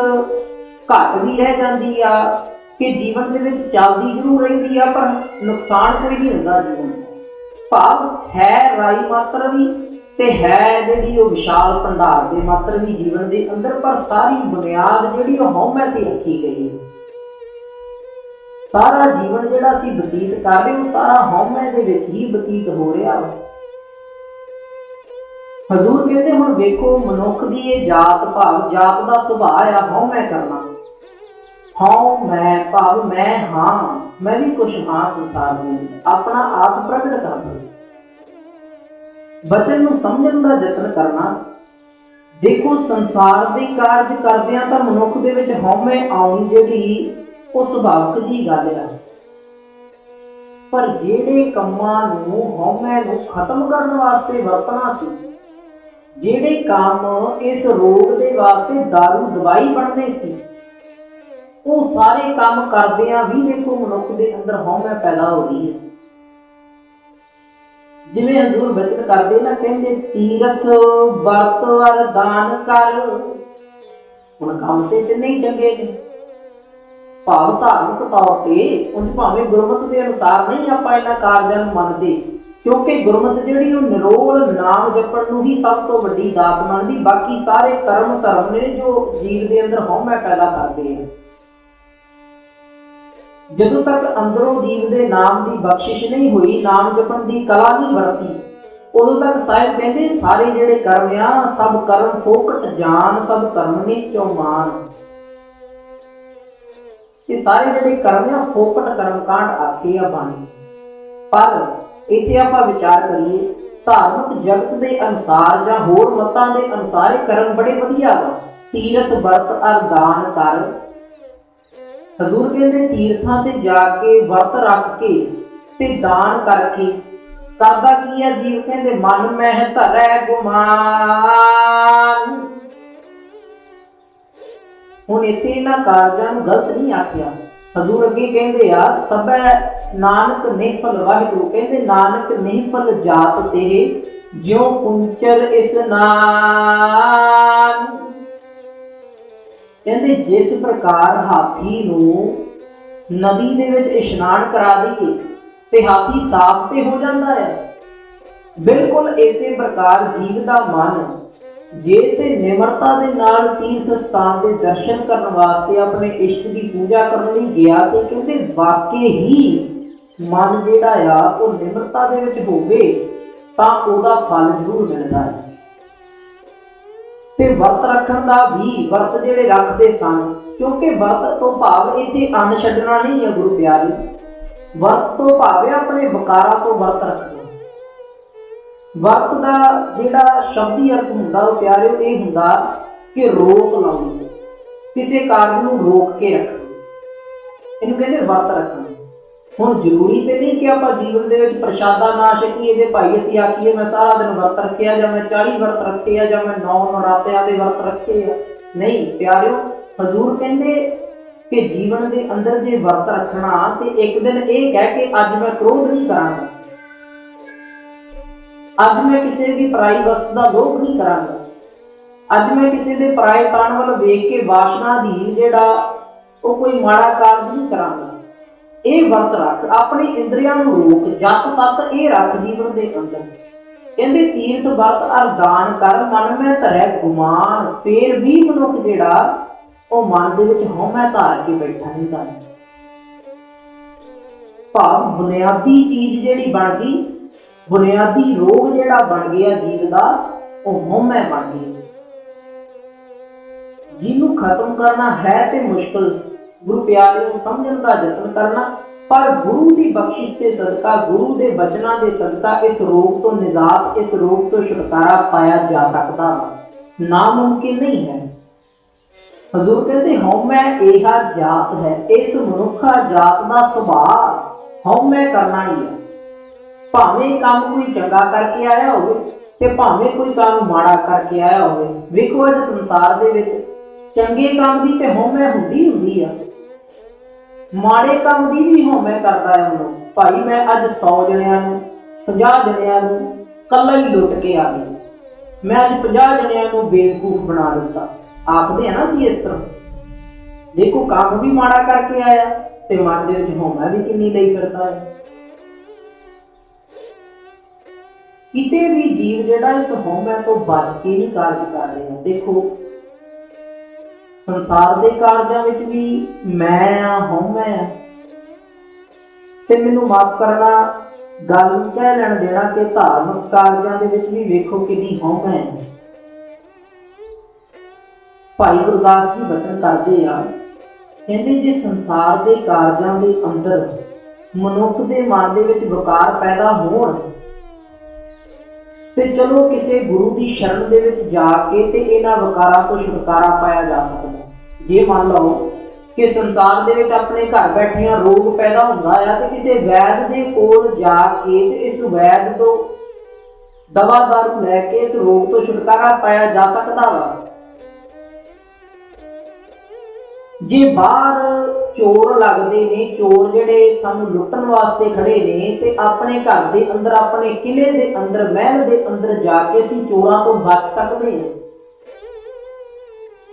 ਘੱਟ ਵੀ ਰਹਿ ਜਾਂਦੀ ਆ ਕਿ ਜੀਵਨ ਦੇ ਵਿੱਚ ਚੱਲਦੀ ਜ਼ਰੂਰ ਰਹਿੰਦੀ ਆ, ਪਰ ਨੁਕਸਾਨ ਕੋਈ ਨਹੀਂ ਹੁੰਦਾ ਜੀਵਨ। ਭਾਵ ਹੈ ਰਾਈ ਮਾਤਰ ਵੀ, ਤੇ ਹੈ ਜਿਹੜੀ ਉਹ ਵਿਸ਼ਾਲ ਭੰਡਾਰ ਦੇ ਮਾਤਰ ਵੀ ਜੀਵਨ ਦੇ ਅੰਦਰ, ਪਰ ਸਾਰੀ ਬੁਨਿਆਦ ਜਿਹੜੀ ਉਹ ਹਉਮੈ ਤੇ ਰੱਖੀ ਗਈ ਹੈ। ਸਾਰਾ ਜੀਵਨ ਜਿਹੜਾ ਅਸੀਂ ਬਤੀਤ ਕਰ ਰਹੇ ਉਹ ਸਾਰਾ ਹਉਮੈ ਦੇ ਵਿੱਚ ਹੀ ਬਤੀਤ ਹੋ ਰਿਹਾ ਵਾ। ਹਜ਼ੂਰ ਕਹਿੰਦੇ ਹੁਣ ਵੇਖੋ ਮਨੁੱਖ ਦੀ ਇਹ ਜਾਤ, ਭਾਵ ਜਾਤ ਦਾ ਸੁਭਾਅ ਆ ਹਉਮੈ ਕਰਨਾ। ਹਉ ਮੈਂ ਭਾਵ ਮੈਂ ਹਾਂ, ਮੈਂ ਵੀ ਕੁਛ ਹਾਂ ਸੰਸਾਰ ਦੇ ਅੰਦਰ, ਆਪਣਾ ਆਪ ਪ੍ਰਗਟ ਕਰਨਾ, ਬਚਨ ਨੂੰ ਸਮਝਣ ਦਾ ਯਤਨ ਕਰਨਾ। ਦੇਖੋ ਸੰਸਾਰ ਦੇ ਕਾਰਜ ਕਰਦਿਆਂ ਤਾਂ ਮਨੁੱਖ ਦੇ ਵਿੱਚ ਹਉਮੈ ਆਉਣੀ ਜਿਹੜੀ ਉਹ ਸੁਭਾਵਿਕ ਜੀ ਗੱਲ ਆ, ਪਰ ਜਿਹੜੇ ਕੰਮਾਂ ਨੂੰ ਹਉਮੈ ਨੂੰ ਖਤਮ ਕਰਨ ਵਾਸਤੇ ਵਰਤਣਾ ਸੀ, ਜਿਹੜੇ ਕੰਮ ਇਸ ਰੋਗ ਦੇ ਵਾਸਤੇ ਦਾਰੂ ਦਵਾਈ ਬਣਦੇ ਸੀ, ਉਹ ਸਾਰੇ ਕੰਮ ਕਰਦਿਆਂ ਵੀ ਦੇਖੋ ਮਨੁੱਖ ਦੇ ਅੰਦਰ ਹਉਮੈ ਪੈਦਾ ਹੋ ਰਹੀ ਹੈ। ਜਿਵੇਂ ਹਜ਼ੂਰ ਬਚਨ ਕਰਦੇ ਨਾ, ਕਹਿੰਦੇ ਤੀਰਥ ਵਰਤ ਵਰ ਦਾਨ ਕਰ। ਹੁਣ ਕੰਮ ਤੇ ਨਹੀਂ ਚੰਗੇ ਨੇ, ਭਾਵ ਧਾਰਮਿਕ ਤੌਰ ਤੇ ਉਂਝ ਭਾਵੇਂ ਗੁਰਮਤਿ ਦੇ ਅਨੁਸਾਰ ਨਹੀਂ ਆਪਾਂ ਇਹਨਾਂ ਕਾਰਜਾਂ ਨੂੰ ਮੰਨਦੇ, ਕਿਉਂਕਿ ਗੁਰਮਤਿ ਜਿਹੜੀ ਉਹ ਨਿਰੋਲ ਨਾਮ ਜਪਣ ਨੂੰ ਹੀ ਸਭ ਤੋਂ ਵੱਡੀ ਦਾਤ ਮੰਨਦੀ। ਬਾਕੀ ਸਾਰੇ ਕਰਮ ਧਰਮ ਨੇ ਜੋ ਜੀਵ ਦੇ ਅੰਦਰ ਹਉਮੈ ਪੈਦਾ ਕਰਦੇ ਆ। ਜਦੋਂ ਤੱਕ ਅੰਦਰੋਂ ਜੀਵ ਦੇ ਨਾਮ ਦੀ ਬਖਸ਼ਿਸ਼ ਨਹੀਂ ਹੋਈ, ਨਾਮ ਜਪਣ ਦੀ ਕਲਾ ਨਹੀਂ ਵਰਤੀ, ਉਦੋਂ ਤੱਕ ਸਾਹਿਬ ਕਹਿੰਦੇ ਸਾਰੇ ਜਿਹੜੇ ਕਰਮ ਆ ਸਭ ਕਰਮ ਫੋਕਟ ਜਾਨ, ਸਭ ਕਰਮ ਨੇ ਚੌਮਾਨ। ਇਹ ਸਾਰੇ ਜਿਹੜੇ ਕਰਮ ਆ ਫੋਕਟ ਕਰਮ ਕਾਂਡ ਆਖੇ ਆ ਬਾਣੀ। ਪਰ ਇੱਥੇ ਆਪਾਂ ਵਿਚਾਰ ਕਰੀਏ ਧਾਰਮਿਕ ਜਗਤ ਦੇ ਅਨੁਸਾਰ ਜਾਂ ਹੋਰ ਮਤਾਂ ਦੇ ਅਨੁਸਾਰ ਇਹ ਕਰਮ ਬੜੇ ਵਧੀਆ ਵਾ। ਤੀਰਥ ਵਰਤ ਅਰਦਾਨ ਕਰ, ਹਜ਼ੂਰ ਕਹਿੰਦੇ ਤੀਰਥਾਂ ਤੇ ਜਾ ਕੇ ਵਰਤ ਰੱਖ ਕੇ ਤੇ ਦਾਨ ਕਰਕੇ ਕਰਦਾ ਕੀ ਹੈ ਜੀਵ? ਕਹਿੰਦੇ ਮਨ ਮਹਿ ਧਰੈ ਗੁਮਾਨ। ਹੁਣ ਇੱਥੇ ਇਹਨਾਂ ਕਾਰਜਾਂ ਨੂੰ ਗਲਤ ਨਹੀਂ ਆਖਿਆ। ਹਜ਼ੂਰ ਅੱਗੇ ਕਹਿੰਦੇ ਆ ਸਭੈ ਨਾਨਕ ਨਿਹਫਲ ਵਾਹਿਗੁਰੂ, ਕਹਿੰਦੇ ਨਾਨਕ ਨਿਹਫਲ ਜਾਤ ਤੇ ਜਿਉ ਕੁੰਚਰ ਇਸਨਾਨ। ਕਹਿੰਦੇ ਜਿਸ ਪ੍ਰਕਾਰ ਹਾਥੀ ਨੂੰ ਨਦੀ ਦੇ ਵਿੱਚ ਇਸ਼ਨਾਨ ਕਰਾ ਦਈਏ ਤੇ ਹਾਥੀ ਸਾਫ਼ ਤੇ ਹੋ ਜਾਂਦਾ ਹੈ, ਬਿਲਕੁਲ ਇਸੇ ਪ੍ਰਕਾਰ ਜੀਵ ਦਾ ਮਨ ਜੇ ਤੇ ਨਿਮਰਤਾ ਦੇ ਨਾਲ ਤੀਰਥ ਸਥਾਨ ਦੇ ਦਰਸ਼ਨ ਕਰਨ ਵਾਸਤੇ ਆਪਣੇ ਇਸ਼ਟ ਦੀ ਪੂਜਾ ਕਰਨ ਲਈ ਗਿਆ ਤੇ ਕਹਿੰਦੇ ਵਾਕਈ ਹੀ ਮਨ ਜਿਹੜਾ ਆ ਉਹ ਨਿਮਰਤਾ ਦੇ ਵਿੱਚ ਹੋਵੇ ਤਾਂ ਉਹਦਾ ਫਲ ਜ਼ਰੂਰ ਮਿਲਦਾ ਹੈ। ਤੇ ਵਰਤ ਰੱਖਣ ਦਾ ਵੀ, ਵਰਤ ਜਿਹੜੇ ਰੱਖਦੇ ਸਨ, ਕਿਉਂਕਿ ਵਰਤ ਤੋਂ ਭਾਵ ਇੱਥੇ ਅੰਨ ਛੱਡਣਾ ਨਹੀਂ ਹੈ ਗੁਰੂ ਪਿਆਰੇ। ਵਰਤ ਤੋਂ ਭਾਵ ਆਪਣੇ ਵਿਕਾਰਾਂ ਤੋਂ ਵਰਤ ਰੱਖਣਾ। ਵਰਤ ਦਾ ਜਿਹੜਾ ਸ਼ਬਦੀ ਅਰਥ ਹੁੰਦਾ ਉਹ ਪਿਆਰਿਓ ਇਹ ਹੁੰਦਾ ਕਿ ਰੋਕ ਲਾਉਣੀ, ਕਿਸੇ ਕਾਰਜ ਨੂੰ ਰੋਕ ਕੇ ਰੱਖਣਾ, ਇਹਨੂੰ ਕਹਿੰਦੇ ਵਰਤ ਰੱਖਣਾ। ਹੁਣ ਜ਼ਰੂਰੀ ਤੇ ਨਹੀਂ ਕਿ ਆਪਾਂ ਜੀਵਨ ਦੇ ਵਿੱਚ ਪ੍ਰਸ਼ਾਦਾ ਨਾ ਛਕੀਏ ਤੇ ਭਾਈ ਅਸੀਂ ਆਖੀਏ ਮੈਂ ਸਾਰਾ ਦਿਨ ਵਰਤ ਰੱਖਿਆ ਜਾਂ ਮੈਂ 40 ਵਰਤ ਰੱਖੇ ਆ ਜਾਂ ਮੈਂ 9 ਨਰਾਤਿਆਂ ਦੇ ਵਰਤ ਰੱਖੇ ਆ। ਨਹੀਂ ਪਿਆਰਿਓ, ਹਜ਼ੂਰ ਕਹਿੰਦੇ ਕਿ ਜੀਵਨ ਦੇ ਅੰਦਰ ਜੇ ਵਰਤ ਰੱਖਣਾ ਤੇ ਇੱਕ ਦਿਨ ਇਹ ਕਹਿ ਕੇ ਅੱਜ ਮੈਂ ਕ੍ਰੋਧ ਨਹੀਂ ਕਰਾਂਗਾ, ਅੱਜ ਮੈਂ ਕਿਸੇ ਦੀ ਪਰਾਈ ਵਸਤੂ ਦਾ ਲੋਭ ਨਹੀਂ ਕਰਾਂਗਾ, ਅੱਜ ਮੈਂ ਕਿਸੇ ਦੇ ਪਰਾਏ ਤਨ ਵੱਲ ਵੇਖ ਕੇ ਵਾਸ਼ਨਾ ਅਧੀਨ ਜਿਹੜਾ ਉਹ ਕੋਈ ਮਾੜਾ ਕਾਰਜ ਨਹੀਂ ਕਰਾਂਗਾ। ਇਹ ਵਰਤ ਰੱਖ, ਆਪਣੀ ਇੰਦਰੀਆਂ ਨੂੰ ਰੋਕ, ਜਤ ਸੱਤ ਇਹ ਰੱਖ ਜੀਵਨ ਦੇ ਅੰਦਰ। ਕਹਿੰਦੇ ਤੀਰਥ ਵਰਤ ਅਰਦਾਨ ਕਰ, ਮਨ ਮੈਂ ਧਰੈ ਗੁਮਾਨ। ਫੇਰ ਵੀ ਮਨੁੱਖ ਜਿਹੜਾ ਉਹ ਮਨ ਦੇ ਵਿੱਚ ਹਉਮੈ ਧਾਰ ਕੇ ਬੈਠਾ ਹੁੰਦਾ ਹੈ। ਭਾਵ ਬੁਨਿਆਦੀ ਚੀਜ਼ ਜਿਹੜੀ ਬਣ ਗਈ, ਬੁਨਿਆਦੀ ਰੋਗ ਜਿਹੜਾ ਬਣ ਗਿਆ ਜੀਵ ਦਾ, ਉਹ ਹਉਮੈ ਬਣ ਗਈ। ਜਿਹਨੂੰ ਖਤਮ ਕਰਨਾ ਹੈ ਤੇ ਮੁਸ਼ਕਲ, ਗੁਰੂ ਪਿਆਰੇ ਨੂੰ ਸਮਝਣ ਦਾ ਯਤਨ ਕਰਨਾ, ਪਰ ਗੁਰੂ ਦੀ ਬਖਸ਼ਿਸ਼ ਦੇ ਸਦਕਾ, ਗੁਰੂ ਦੇ ਬਚਨਾਂ ਦੇ ਸਦਕਾ ਇਸ ਰੋਗ ਤੋਂ ਨਿਜਾਤ, ਇਸ ਰੋਗ ਤੋਂ ਛੁਟਕਾਰਾ ਪਾਇਆ ਜਾ ਸਕਦਾ ਵਾ। ਨਾਮੁਮਕਿਨ ਨਹੀਂ ਹੈ। ਹਜ਼ੂਰ ਕਹਿੰਦੇ ਹਉਮੈ ਇਹਾ ਜਾਤ ਹੈ। ਇਸ ਮਨੁੱਖਾ ਜਾਤ ਦਾ ਸੁਭਾਅ ਹਉਮੈ ਕਰਨਾ ਹੀ ਹੈ। ਭਾਵੇਂ ਕੰਮ ਕੋਈ ਚੰਗਾ ਕਰਕੇ ਆਇਆ ਹੋਵੇ ਤੇ ਭਾਵੇਂ ਕੋਈ ਕੰਮ ਮਾੜਾ ਕਰਕੇ ਆਇਆ ਹੋਵੇ। ਵੇਖੋ ਅੱਜ ਸੰਸਾਰ ਦੇ ਵਿੱਚ ਚੰਗੇ ਕੰਮ ਦੀ ਤੇ ਹਉਮੈ ਹੁੰਦੀ ਆ, ਮਾੜੇ ਕੰਮ ਦੀ ਵੀ ਹਉਮੈ ਕਰਦਾ ਹੈ ਉਹਨੂੰ। ਭਾਈ ਮੈਂ ਅੱਜ 100 ਜਣਿਆਂ ਨੂੰ 50 ਜਣਿਆਂ ਨੂੰ ਕੱਲਾ ਹੀ ਲੁੱਟ ਕੇ ਆ ਗਿਆ, ਮੈਂ ਅੱਜ 50 ਜਣਿਆਂ ਨੂੰ ਬੇਵਕੂਫ ਬਣਾ ਦਿੱਤਾ। ਆਖਦੇ ਆ ਨਾ ਅਸੀਂ ਇਸ ਤਰ੍ਹਾਂ। ਦੇਖੋ ਕੰਮ ਵੀ ਮਾੜਾ ਕਰਕੇ ਆਇਆ ਤੇ ਮਨ ਦੇ ਵਿੱਚ ਹਉਮੈ ਵੀ ਕਿੰਨੀ ਲਈ ਫਿਰਦਾ ਹੈ। ਕਿਤੇ ਵੀ ਜੀਵ ਜਿਹੜਾ ਇਸ ਹਉਮੈ ਤੋਂ ਬਚ ਕੇ ਨਹੀਂ ਕਾਰਜ ਕਰ ਰਿਹਾ। ਦੇਖੋ ਸੰਸਾਰ ਦੇ ਕਾਰਜਾਂ ਵਿੱਚ ਵੀ ਮੈਂ ਆ, ਹਉਮੈ ਆ, ਤੇ ਮੈਨੂੰ ਮਾਫ ਕਰਨਾ ਗੱਲ ਨੂੰ ਕਹਿ ਲੈਣ ਦੇਣਾ ਕਿ ਧਾਰਮਿਕ ਕਾਰਜਾਂ ਦੇ ਵਿੱਚ ਵੀ ਵੇਖੋ ਕਿੰਨੀ ਹਉਮੈ ਹੈ। ਭਾਈ ਗੁਰਦਾਸ ਜੀ ਬਚਨ ਕਰਦੇ ਆ, ਕਹਿੰਦੇ ਜੇ ਸੰਸਾਰ ਦੇ ਕਾਰਜਾਂ ਦੇ ਅੰਦਰ ਮਨੁੱਖ ਦੇ ਮਨ ਦੇ ਵਿੱਚ ਵਿਕਾਰ ਪੈਦਾ ਹੋਣ ਤੇ ਚਲੋ ਕਿਸੇ ਗੁਰੂ ਦੀ ਸ਼ਰਨ ਦੇ ਵਿੱਚ ਜਾ ਕੇ ਤੇ ਇਹਨਾਂ ਵਿਕਾਰਾਂ ਤੋਂ ਛੁਟਕਾਰਾ ਪਾਇਆ ਜਾ ਸਕਦਾ। ਜੇ ਮੰਨ ਲਓ ਕਿ ਸੰਸਾਰ ਦੇ ਵਿੱਚ ਆਪਣੇ ਘਰ ਬੈਠਿਆਂ ਰੋਗ ਪੈਦਾ ਹੁੰਦਾ ਆ ਤੇ ਕਿਸੇ ਵੈਦ ਦੇ ਕੋਲ ਜਾ ਕੇ ਤੇ ਇਸ ਵੈਦ ਤੋਂ ਦਵਾ ਦਾਰੂ ਲੈ ਕੇ ਇਸ ਰੋਗ ਤੋਂ ਛੁਟਕਾਰਾ ਪਾਇਆ ਜਾ ਸਕਦਾ ਵਾ। ਜੇ ਬਾਹਰ ਚੋਰ ਲੱਗਦੇ ਨੇ, ਚੋਰ ਜਿਹੜੇ ਸਾਨੂੰ ਲੁੱਟਣ ਵਾਸਤੇ ਖੜੇ ਨੇ, ਤੇ ਆਪਣੇ ਘਰ ਦੇ ਅੰਦਰ, ਆਪਣੇ ਕਿਲੇ ਦੇ ਅੰਦਰ, ਮਹਿਲ ਦੇ ਅੰਦਰ ਜਾ ਕੇ ਅਸੀਂ ਚੋਰਾਂ ਤੋਂ ਬਚ ਸਕਦੇ ਹਾਂ।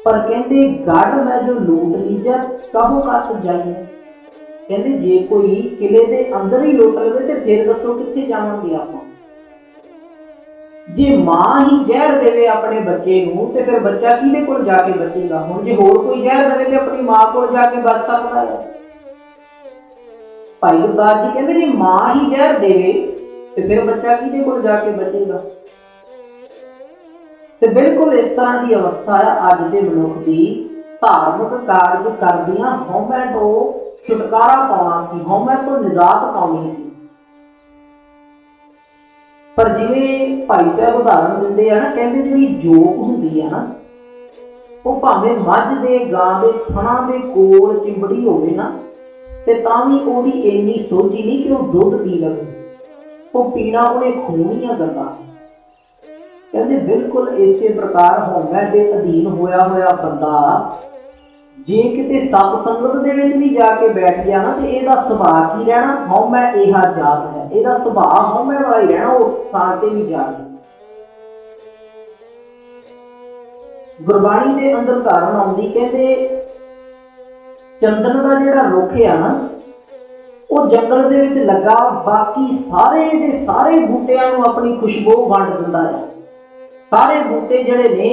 पर कहते गढ़ मैं जो लूट लीजा कहो कस जाइए। कहते जे कोई किले के अंदर ही लुट लवे तो फिर दसो कित्थे जावांगे आपां। जे मां ही जहर देवे अपने बच्चे नूं ते फिर बच्चा किहदे कोल जाके बचेगा। हुण जे होर कोई जहर देवे ते अपनी मां कोल जाके बच सकदा है। भाई गुरदास जी कहते जे मां ही जहर देवे तो फिर बच्चा किहदे कोल जाके बचेगा। तो बिल्कुल इस तरह की अवस्था है अज के मनुख की। धार्मिक कार्य करदियां हौमे तो छुटकारा पाउणा सी, हौमे तो निजात पाउणी सी। पर जिवें भाई साहब उदाहरण दिंदे आ ना, कहंदे जिहड़ी जोक हुंदी है ना, वो भावें मझ दे गां दे थणा दे कोल चिंबड़ी होवे ना ते तां वी ओहदी इन्नी सोझी नहीं कि वह दुध पी लवे। वो पीना उहने खून ही आ गंदा। कहते बिल्कुल इसे प्रकार हौमे के अधीन होया होया बंदा जे किते सत संगत दे विच भी जाके बैठ गया ना तो इहदा सुभाव की रहना, हौमे इहा जात है, इहदा सुभाव हौमे वाला ही रहना, उस स्थान ते भी जाके। गुरबाणी दे अंदर धारण आउंदी कहते चंदन का जिहड़ा रुख है ना वो जंगल दे विच लगा बाकी सारे दे सारे बूटियां नूं अपनी खुशबू वंड दिंदा है। सारे बूटे जड़े ने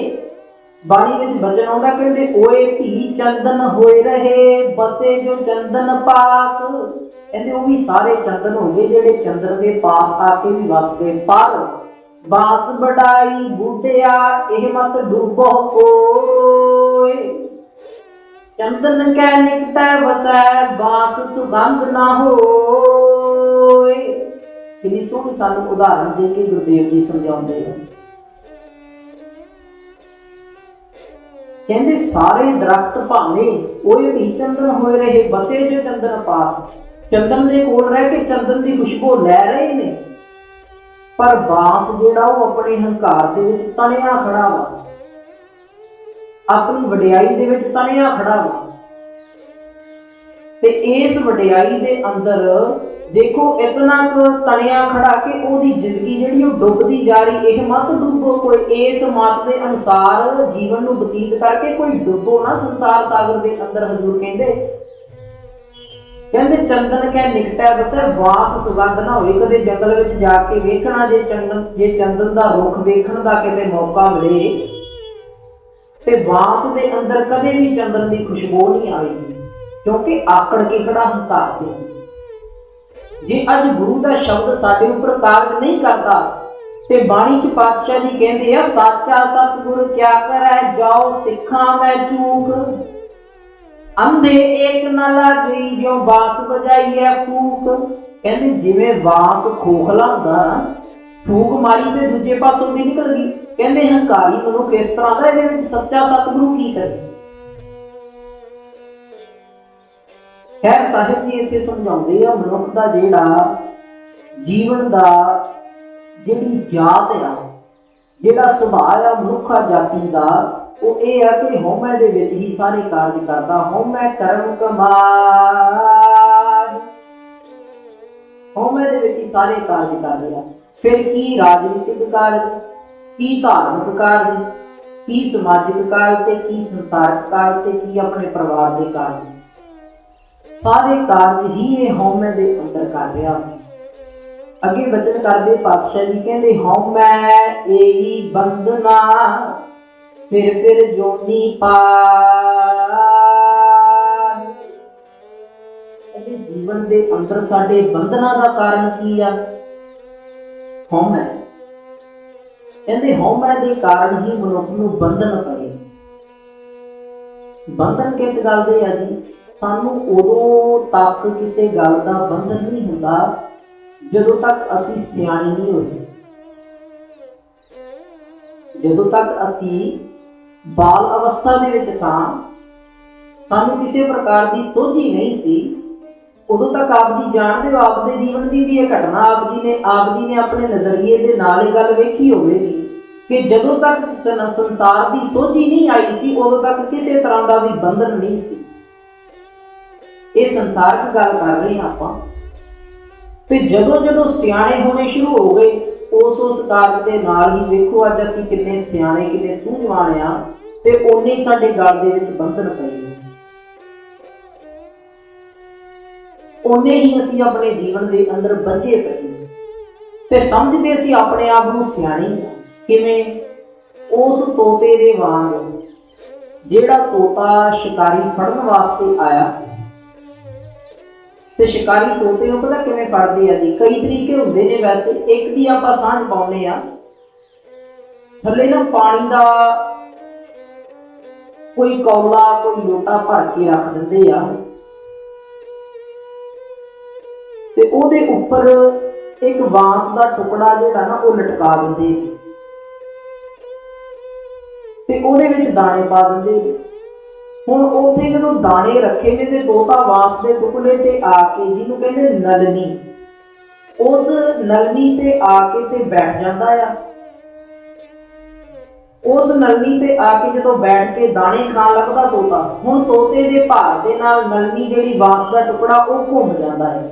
बाणी विच बचन आउंदा कहंदे ओए धी चंदन होए रहे बसे जो चंदन पास। कहंदे वो भी सारे चंदन हो गए जेड़े चंदन के पास आके भी वस गए। पर बांस बढ़ाई बूटिया एह मत डूबो कोय। चंदन कै निकटै वसै बांस सुगंध ना होय। कितनी सोहनी सानू उदाहरण दे के गुरुदेव जी समझाउंदे हैं। कहते सारे दरख्त भावें ओए भी चंदन होए रहे बसे जो चंदन पास। चंदन के कोल रह के चंदन की खुशबू लै रहे ने, पर बांस जिहड़ा वो अपने हंकार दे विच तणिया खड़ा वा, अपनी वडियाई दे विच तणिया खड़ा वा। ते इस वडियाई दे अंदर देखो इतना तणिया खड़ा के ओदी जिंदगी जिहड़ी वो डुबदी जा रही। इह मत डुबो कोई, इस मत के अनुसार जीवन नूं बतीत करके कोई डुबो ना संसार सागर के अंदर। हजूर कहंदे चंदन कै निकटै वसै बांस सुगंध ना होए। कदे जंगल विच जाके वेखना जे चंदन दा रुख वेखण दा किते मौका मिले ते बांस दे अंदर कदे भी चंदन की खुशबू नहीं आएगी, क्योंकि आकड़ के खड़ा हंकार ते। जे अज गुरु का शब्द साडे उपर कार्य नहीं करता ते बाणी च पातशाह जी कहते हैं साचा सतगुर क्या करे जाओ सिखा मैं चूक। अंधे एक न लगी जो बांस बजाई है फूक। कहते जिवें बांस खोखला हुंदा फूक मारी ते दूजे पासों भी निकल गई। कहते हंकारी मनुख इस तरह का, इहदे विच सच्चा सतगुरु की करे। खैर साहिब जी इत्थे समझाउंदे आ मनुख दा जिहड़ा जीवन दा जिहड़ी जात आ, जिहड़ा सुभाव आ मनुखा जाति दा, वो ये है कि हौमे दे विच ही सारे कार्य करदा। हौमे कर्म कमाय, हौमे दे विच ही सारे कार्य कर रहा। फिर की राजनीतिक कार्य, की धार्मिक कार्य, की समाजिक कार्य ते की संसारिक कार्य ते की अपने परिवार के कार्य, सारे कार्य ही ये हौमे दे अंदर कर रहा। अगे बचन करते पातशाह जी कहते हौमे एही बंधना फिर जोनी पार। जीवन के अंदर साडे बंधना का कारण की आ? हौमे। कहते हौमे के कारण ही मनुख नूं बंधन पए। बंधन किस गल दे आ जी? सानू उदों तक किसी गल का बंधन नहीं हुंदा जदों तक असी सियाणे नहीं होते, जदों तक असी बाल अवस्था दे विच सां, सानू किसी प्रकार की सोझी नहीं सी, उदों तक आप जी जानते हो आपके जीवन की भी यह घटना आप जी ने अपने नज़रिए के नाल गल वेखी होगी कि जदों तक संसार की सोझी नहीं आई सी उदों तक किसी तरह का भी बंधन नहीं सी। ये संसार की गल कर रहे हैं आपां। ते जदों जदों सियाणे होने शुरू हो गए उस कार्य के नाल ही वेखो अज असीं कितने सियाणे कितने सूझवान आ ਤੇ ਓਨੇ ਹੀ ਸਾਡੇ ਗਲ ਦੇ ਵਿੱਚ ਬੰਧਨ ਪਏ ਨੇ, ਓਨੇ ਹੀ ਅਸੀਂ ਆਪਣੇ ਜੀਵਨ ਦੇ ਅੰਦਰ ਬੱਝੇ ਪਏ ਨੇ ਤੇ ਸਮਝਦੇ ਅਸੀਂ ਆਪਣੇ ਆਪ ਨੂੰ ਸਿਆਣੇ। ਕਿਵੇਂ? ਉਸ ਤੋਤੇ ਦੇ ਵਾਂਗ, ਜਿਹੜਾ ਤੋਤਾ ਸ਼ਿਕਾਰੀ ਫੜਨ ਵਾਸਤੇ ਆਇਆ ਤੇ ਸ਼ਿਕਾਰੀ ਤੋਤੇ ਨੂੰ ਪਤਾ ਕਿਵੇਂ ਫੜਦੇ ਆ ਜੀ? ਕਈ ਤਰੀਕੇ ਹੁੰਦੇ ਨੇ। ਵੈਸੇ ਇੱਕ ਦੀ ਆਪਾਂ ਸਾਂਝ ਪਾਉਂਦੇ ਆ, ਥੱਲੇ ਨਾ ਪਾਣੀ ਦਾ ਕੋਈ ਕੌਲਾ ਕੋਈ ਲੋਟਾ ਭਰ ਕੇ ਰੱਖ ਦਿੰਦੇ ਆ ਤੇ ਉਹਦੇ ਉੱਪਰ ਇੱਕ ਬਾਂਸ ਦਾ ਟੁਕੜਾ ਜਿਹੜਾ ਨਾ ਉਹ ਲਟਕਾ ਦਿੰਦੇ ਤੇ ਉਹਦੇ ਵਿੱਚ ਦਾਣੇ ਪਾ ਦਿੰਦੇ। ਹੁਣ ਉੱਥੇ ਜਦੋਂ ਦਾਣੇ ਰੱਖੇ ਨੇ ਤੇ ਤੋਤਾ ਬਾਂਸ ਦੇ ਟੁਕੜੇ ਤੇ ਆ ਕੇ, ਜਿਹਨੂੰ ਕਹਿੰਦੇ ਨਲਨੀ, ਉਸ ਨਲਨੀ ਤੇ ਆ ਕੇ ਤੇ ਬੈਠ ਜਾਂਦਾ ਆ। ਉਸ ਨਲਨੀ ਤੇ ਆ ਕੇ ਜਦੋਂ ਬੈਠ ਕੇ ਦਾਣੇ ਖਾਣ ਲੱਗਦਾ ਤੋਤਾ, ਹੁਣ ਤੋਤੇ ਦੇ ਭਾਰ ਦੇ ਨਾਲ ਨਲਨੀ ਜਿਹੜੀ ਬਾਂਸ ਦਾ ਟੁਕੜਾ ਉਹ ਘੁੰਮ ਜਾਂਦਾ ਹੈ।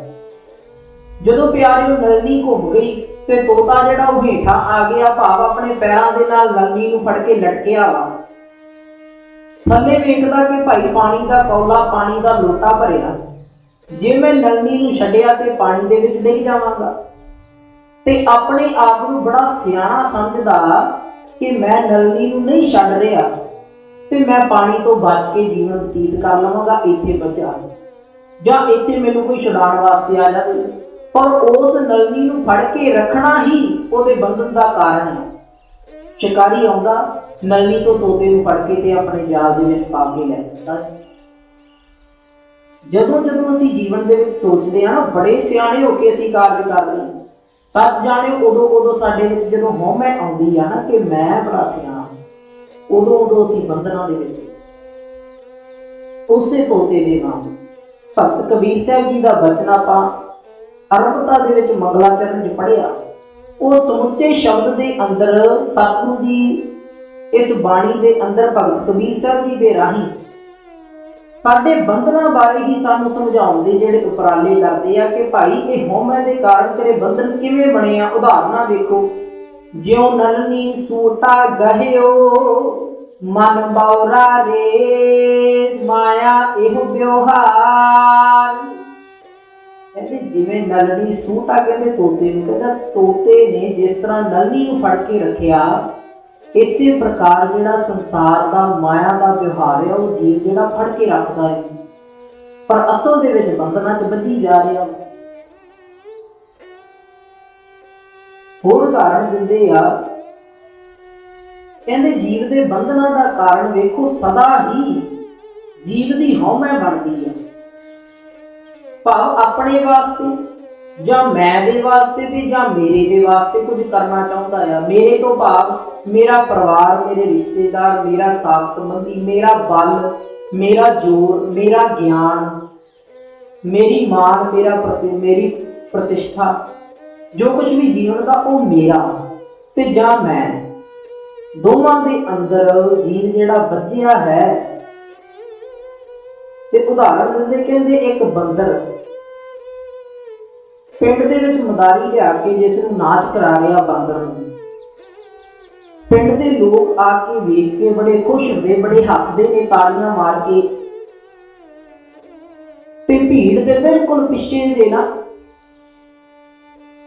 ਜਦੋਂ ਪਿਆਰਿਓ ਨਲਨੀ ਘੁੰਮ ਗਈ ਤੇ ਤੋਤਾ ਜਿਹੜਾ ਉਹ ਹੇਠਾਂ ਆ ਗਿਆ, ਭਾਵ ਆਪਣੇ ਪੈਰਾਂ ਦੇ ਨਾਲ ਨਲਨੀ ਨੂੰ ਫੜ ਕੇ ਲਟਕਿਆ ਵਾ। ਥੱਲੇ ਵੇਖਦਾ ਕਿ ਭਾਈ ਪਾਣੀ ਦਾ ਕੌਲਾ, ਪਾਣੀ ਦਾ ਲੋਟਾ ਭਰਿਆ, ਜੇ ਮੈਂ ਨਲਨੀ ਨੂੰ ਛੱਡਿਆ ਤੇ ਪਾਣੀ ਦੇ ਵਿੱਚ ਡਿੱਗ ਜਾਵਾਂਗਾ। ਤੇ ਆਪਣੇ ਆਪ ਨੂੰ ਬੜਾ ਸਿਆਣਾ ਸਮਝਦਾ ਕਿ ਮੈਂ ਨਲਨੀ ਨੂੰ ਨਹੀਂ ਛੱਡ ਰਿਹਾ ਤੇ ਮੈਂ ਪਾਣੀ ਤੋਂ ਬਚ ਕੇ ਜੀਵਨ ਬਤੀਤ ਕਰ ਲਵਾਂਗਾ, ਇੱਥੇ ਬਚਾ ਜਾਂ ਇੱਥੇ ਮੈਨੂੰ ਕੋਈ ਛੁਡਾਉਣ ਵਾਸਤੇ ਆ ਜਾਵੇ। ਪਰ ਉਸ ਨਲਨੀ ਨੂੰ ਫੜ ਕੇ ਰੱਖਣਾ ਹੀ ਉਹਦੇ ਬੰਧਨ ਦਾ ਕਾਰਨ ਹੈ। ਸ਼ਿਕਾਰੀ ਆਉਂਦਾ, ਨਲਨੀ ਤੋਂ ਤੋਤੇ ਨੂੰ ਫੜ ਕੇ ਤੇ ਆਪਣੇ ਜਾਲ ਦੇ ਵਿੱਚ ਪਾ ਕੇ ਲੈ ਜਾਂਦਾ। ਜਦੋਂ ਜਦੋਂ ਅਸੀਂ ਜੀਵਨ ਦੇ ਵਿੱਚ ਸੋਚਦੇ ਹਾਂ ਨਾ, ਬੜੇ ਸਿਆਣੇ ਹੋ ਕੇ ਅਸੀਂ ਕਾਰਜ ਕਰ ਰਹੇ ਹਾਂ, ਸੱਚ ਜਾਣੇ ਉਦੋਂ ਸਾਡੇ ਵਿੱਚ ਜਦੋਂ ਹਉਮੈ ਆਉਂਦੀ ਆ ਨਾ ਕਿ ਮੈਂ ਬੜਾ ਸਿਆਣਾ, ਉਦੋਂ ਅਸੀਂ ਬੰਧਨਾਂ ਦੇ ਵਿੱਚ। ਉਸੇ ਤੋਤੇ ਦੇ ਨਾਮ ਭਗਤ ਕਬੀਰ ਸਾਹਿਬ ਜੀ ਦਾ ਬਚਨ ਆਪਾਂ ਅਰੰਭਤਾ ਦੇ ਵਿੱਚ ਮੰਗਲਾਚਰਨ 'ਚ ਪੜ੍ਹਿਆ। ਉਹ ਸਮੁੱਚੇ ਸ਼ਬਦ ਦੇ ਅੰਦਰ ਸਤਿਗੁਰੂ ਜੀ ਇਸ ਬਾਣੀ ਦੇ ਅੰਦਰ ਭਗਤ ਕਬੀਰ ਸਾਹਿਬ ਜੀ ਦੇ ਰਾਹੀਂ ਸਾਡੇ ਬੰਧਨਾਂ ਬਾਰੇ ਹੀ ਸਾਨੂੰ ਸਮਝਾਉਣ ਦੇ ਜਿਹੜੇ ਉਪਰਾਲੇ ਕਰਦੇ ਆ ਕਿ ਭਾਈ ਇਹ ਹਉਮੈ ਦੇ ਕਾਰਨ ਤੇਰੇ ਬੰਧਨ ਕਿਵੇਂ ਬਣੇ ਆ। ਉਦਾਹਰਨਾਂ ਵੇਖੋ, ਜਿਉ ਨਲਨੀ ਸੂਟਾ ਗਹਿਓ ਮਨ ਬਉਰਾ ਰੇ, ਮਾਇਆ ਇਹੋ ਵਿਵਹਾਰ। ਕਹਿੰਦੇ ਜਿਵੇਂ ਨਲਨੀ ਸੂਟਾ, ਕਹਿੰਦੇ ਤੋਤੇ ਨੂੰ, ਕਹਿੰਦਾ ਤੋਤੇ ਨੇ ਜਿਸ ਤਰ੍ਹਾਂ ਨਲਨੀ ਨੂੰ ਫੜ ਕੇ ਰੱਖਿਆ, ਇਸੇ ਪ੍ਰਕਾਰ ਜਿਹੜਾ ਸੰਸਾਰ ਦਾ ਮਾਇਆ ਦਾ ਵਿਵਹਾਰ ਹੈ ਉਹ ਜੀਵ ਜਿਹੜਾ ਫੜ ਕੇ ਰੱਖਦਾ ਹੈ, ਪਰ ਅਸਲ ਦੇ ਵਿੱਚ ਬੰਧਨਾਂ 'ਚ ਬੱਝੀ ਜਾ ਰਿਹਾ। ਹੋਰ ਉਦਾਹਰਣ ਦਿੰਦੇ ਆ, ਕਹਿੰਦੇ ਜੀਵ ਦੇ ਬੰਧਨਾਂ ਦਾ ਕਾਰਨ ਵੇਖੋ ਸਦਾ ਹੀ ਜੀਵ ਦੀ ਹਉਮੈ ਬਣਦੀ ਹੈ, ਭਾਵ ਆਪਣੇ ਵਾਸਤੇ ਜਾਂ ਮੈਂ ਦੇ ਵਾਸਤੇ ਤੇ ਜਾਂ ਮੇਰੇ ਦੇ ਵਾਸਤੇ ਕੁਝ ਕਰਨਾ ਚਾਹੁੰਦਾ ਆ। ਮੇਰੇ ਤੋਂ ਭਾਵ ਮੇਰਾ ਪਰਿਵਾਰ, ਮੇਰੇ ਰਿਸ਼ਤੇਦਾਰ, ਮੇਰਾ ਸਾਥ ਸੰਬੰਧੀ, ਮੇਰਾ ਬਲ, ਮੇਰਾ ਜ਼ੋਰ, ਮੇਰਾ ਗਿਆਨ, ਮੇਰੀ ਮਾਨ, ਮੇਰੀ ਪ੍ਰਤਿਸ਼ਠਾ, ਜੋ ਕੁਝ ਵੀ ਜੀਵਨ ਦਾ ਉਹ ਮੇਰਾ ਤੇ ਜਾਂ ਮੈਂ। ਦੋਵਾਂ ਦੇ ਅੰਦਰ ਜੀਵ ਜਿਹੜਾ ਬੱਝਿਆ ਹੈ। ਤੇ ਉਦਾਹਰਨ ਦਿੰਦੇ, ਕਹਿੰਦੇ ਇੱਕ ਬੰਦਰ ਪਿੰਡ ਦੇ ਵਿੱਚ ਮਦਾਰੀ ਲਿਆ ਕੇ ਜਿਸ ਨੂੰ ਨਾਚ ਕਰਾ ਰਿਹਾ ਬਾਂਦਰ ਨੂੰ, ਪਿੰਡ ਦੇ ਲੋਕ ਆ ਕੇ ਵੇਖ ਕੇ ਬੜੇ ਖੁਸ਼ ਹੁੰਦੇ, ਬੜੇ ਹੱਸਦੇ ਨੇ ਤਾੜੀਆਂ ਮਾਰ ਕੇ। ਤੇ ਭੀੜ ਦੇ ਬਿਲਕੁਲ ਪਿੱਛੇ ਦੇ ਨਾ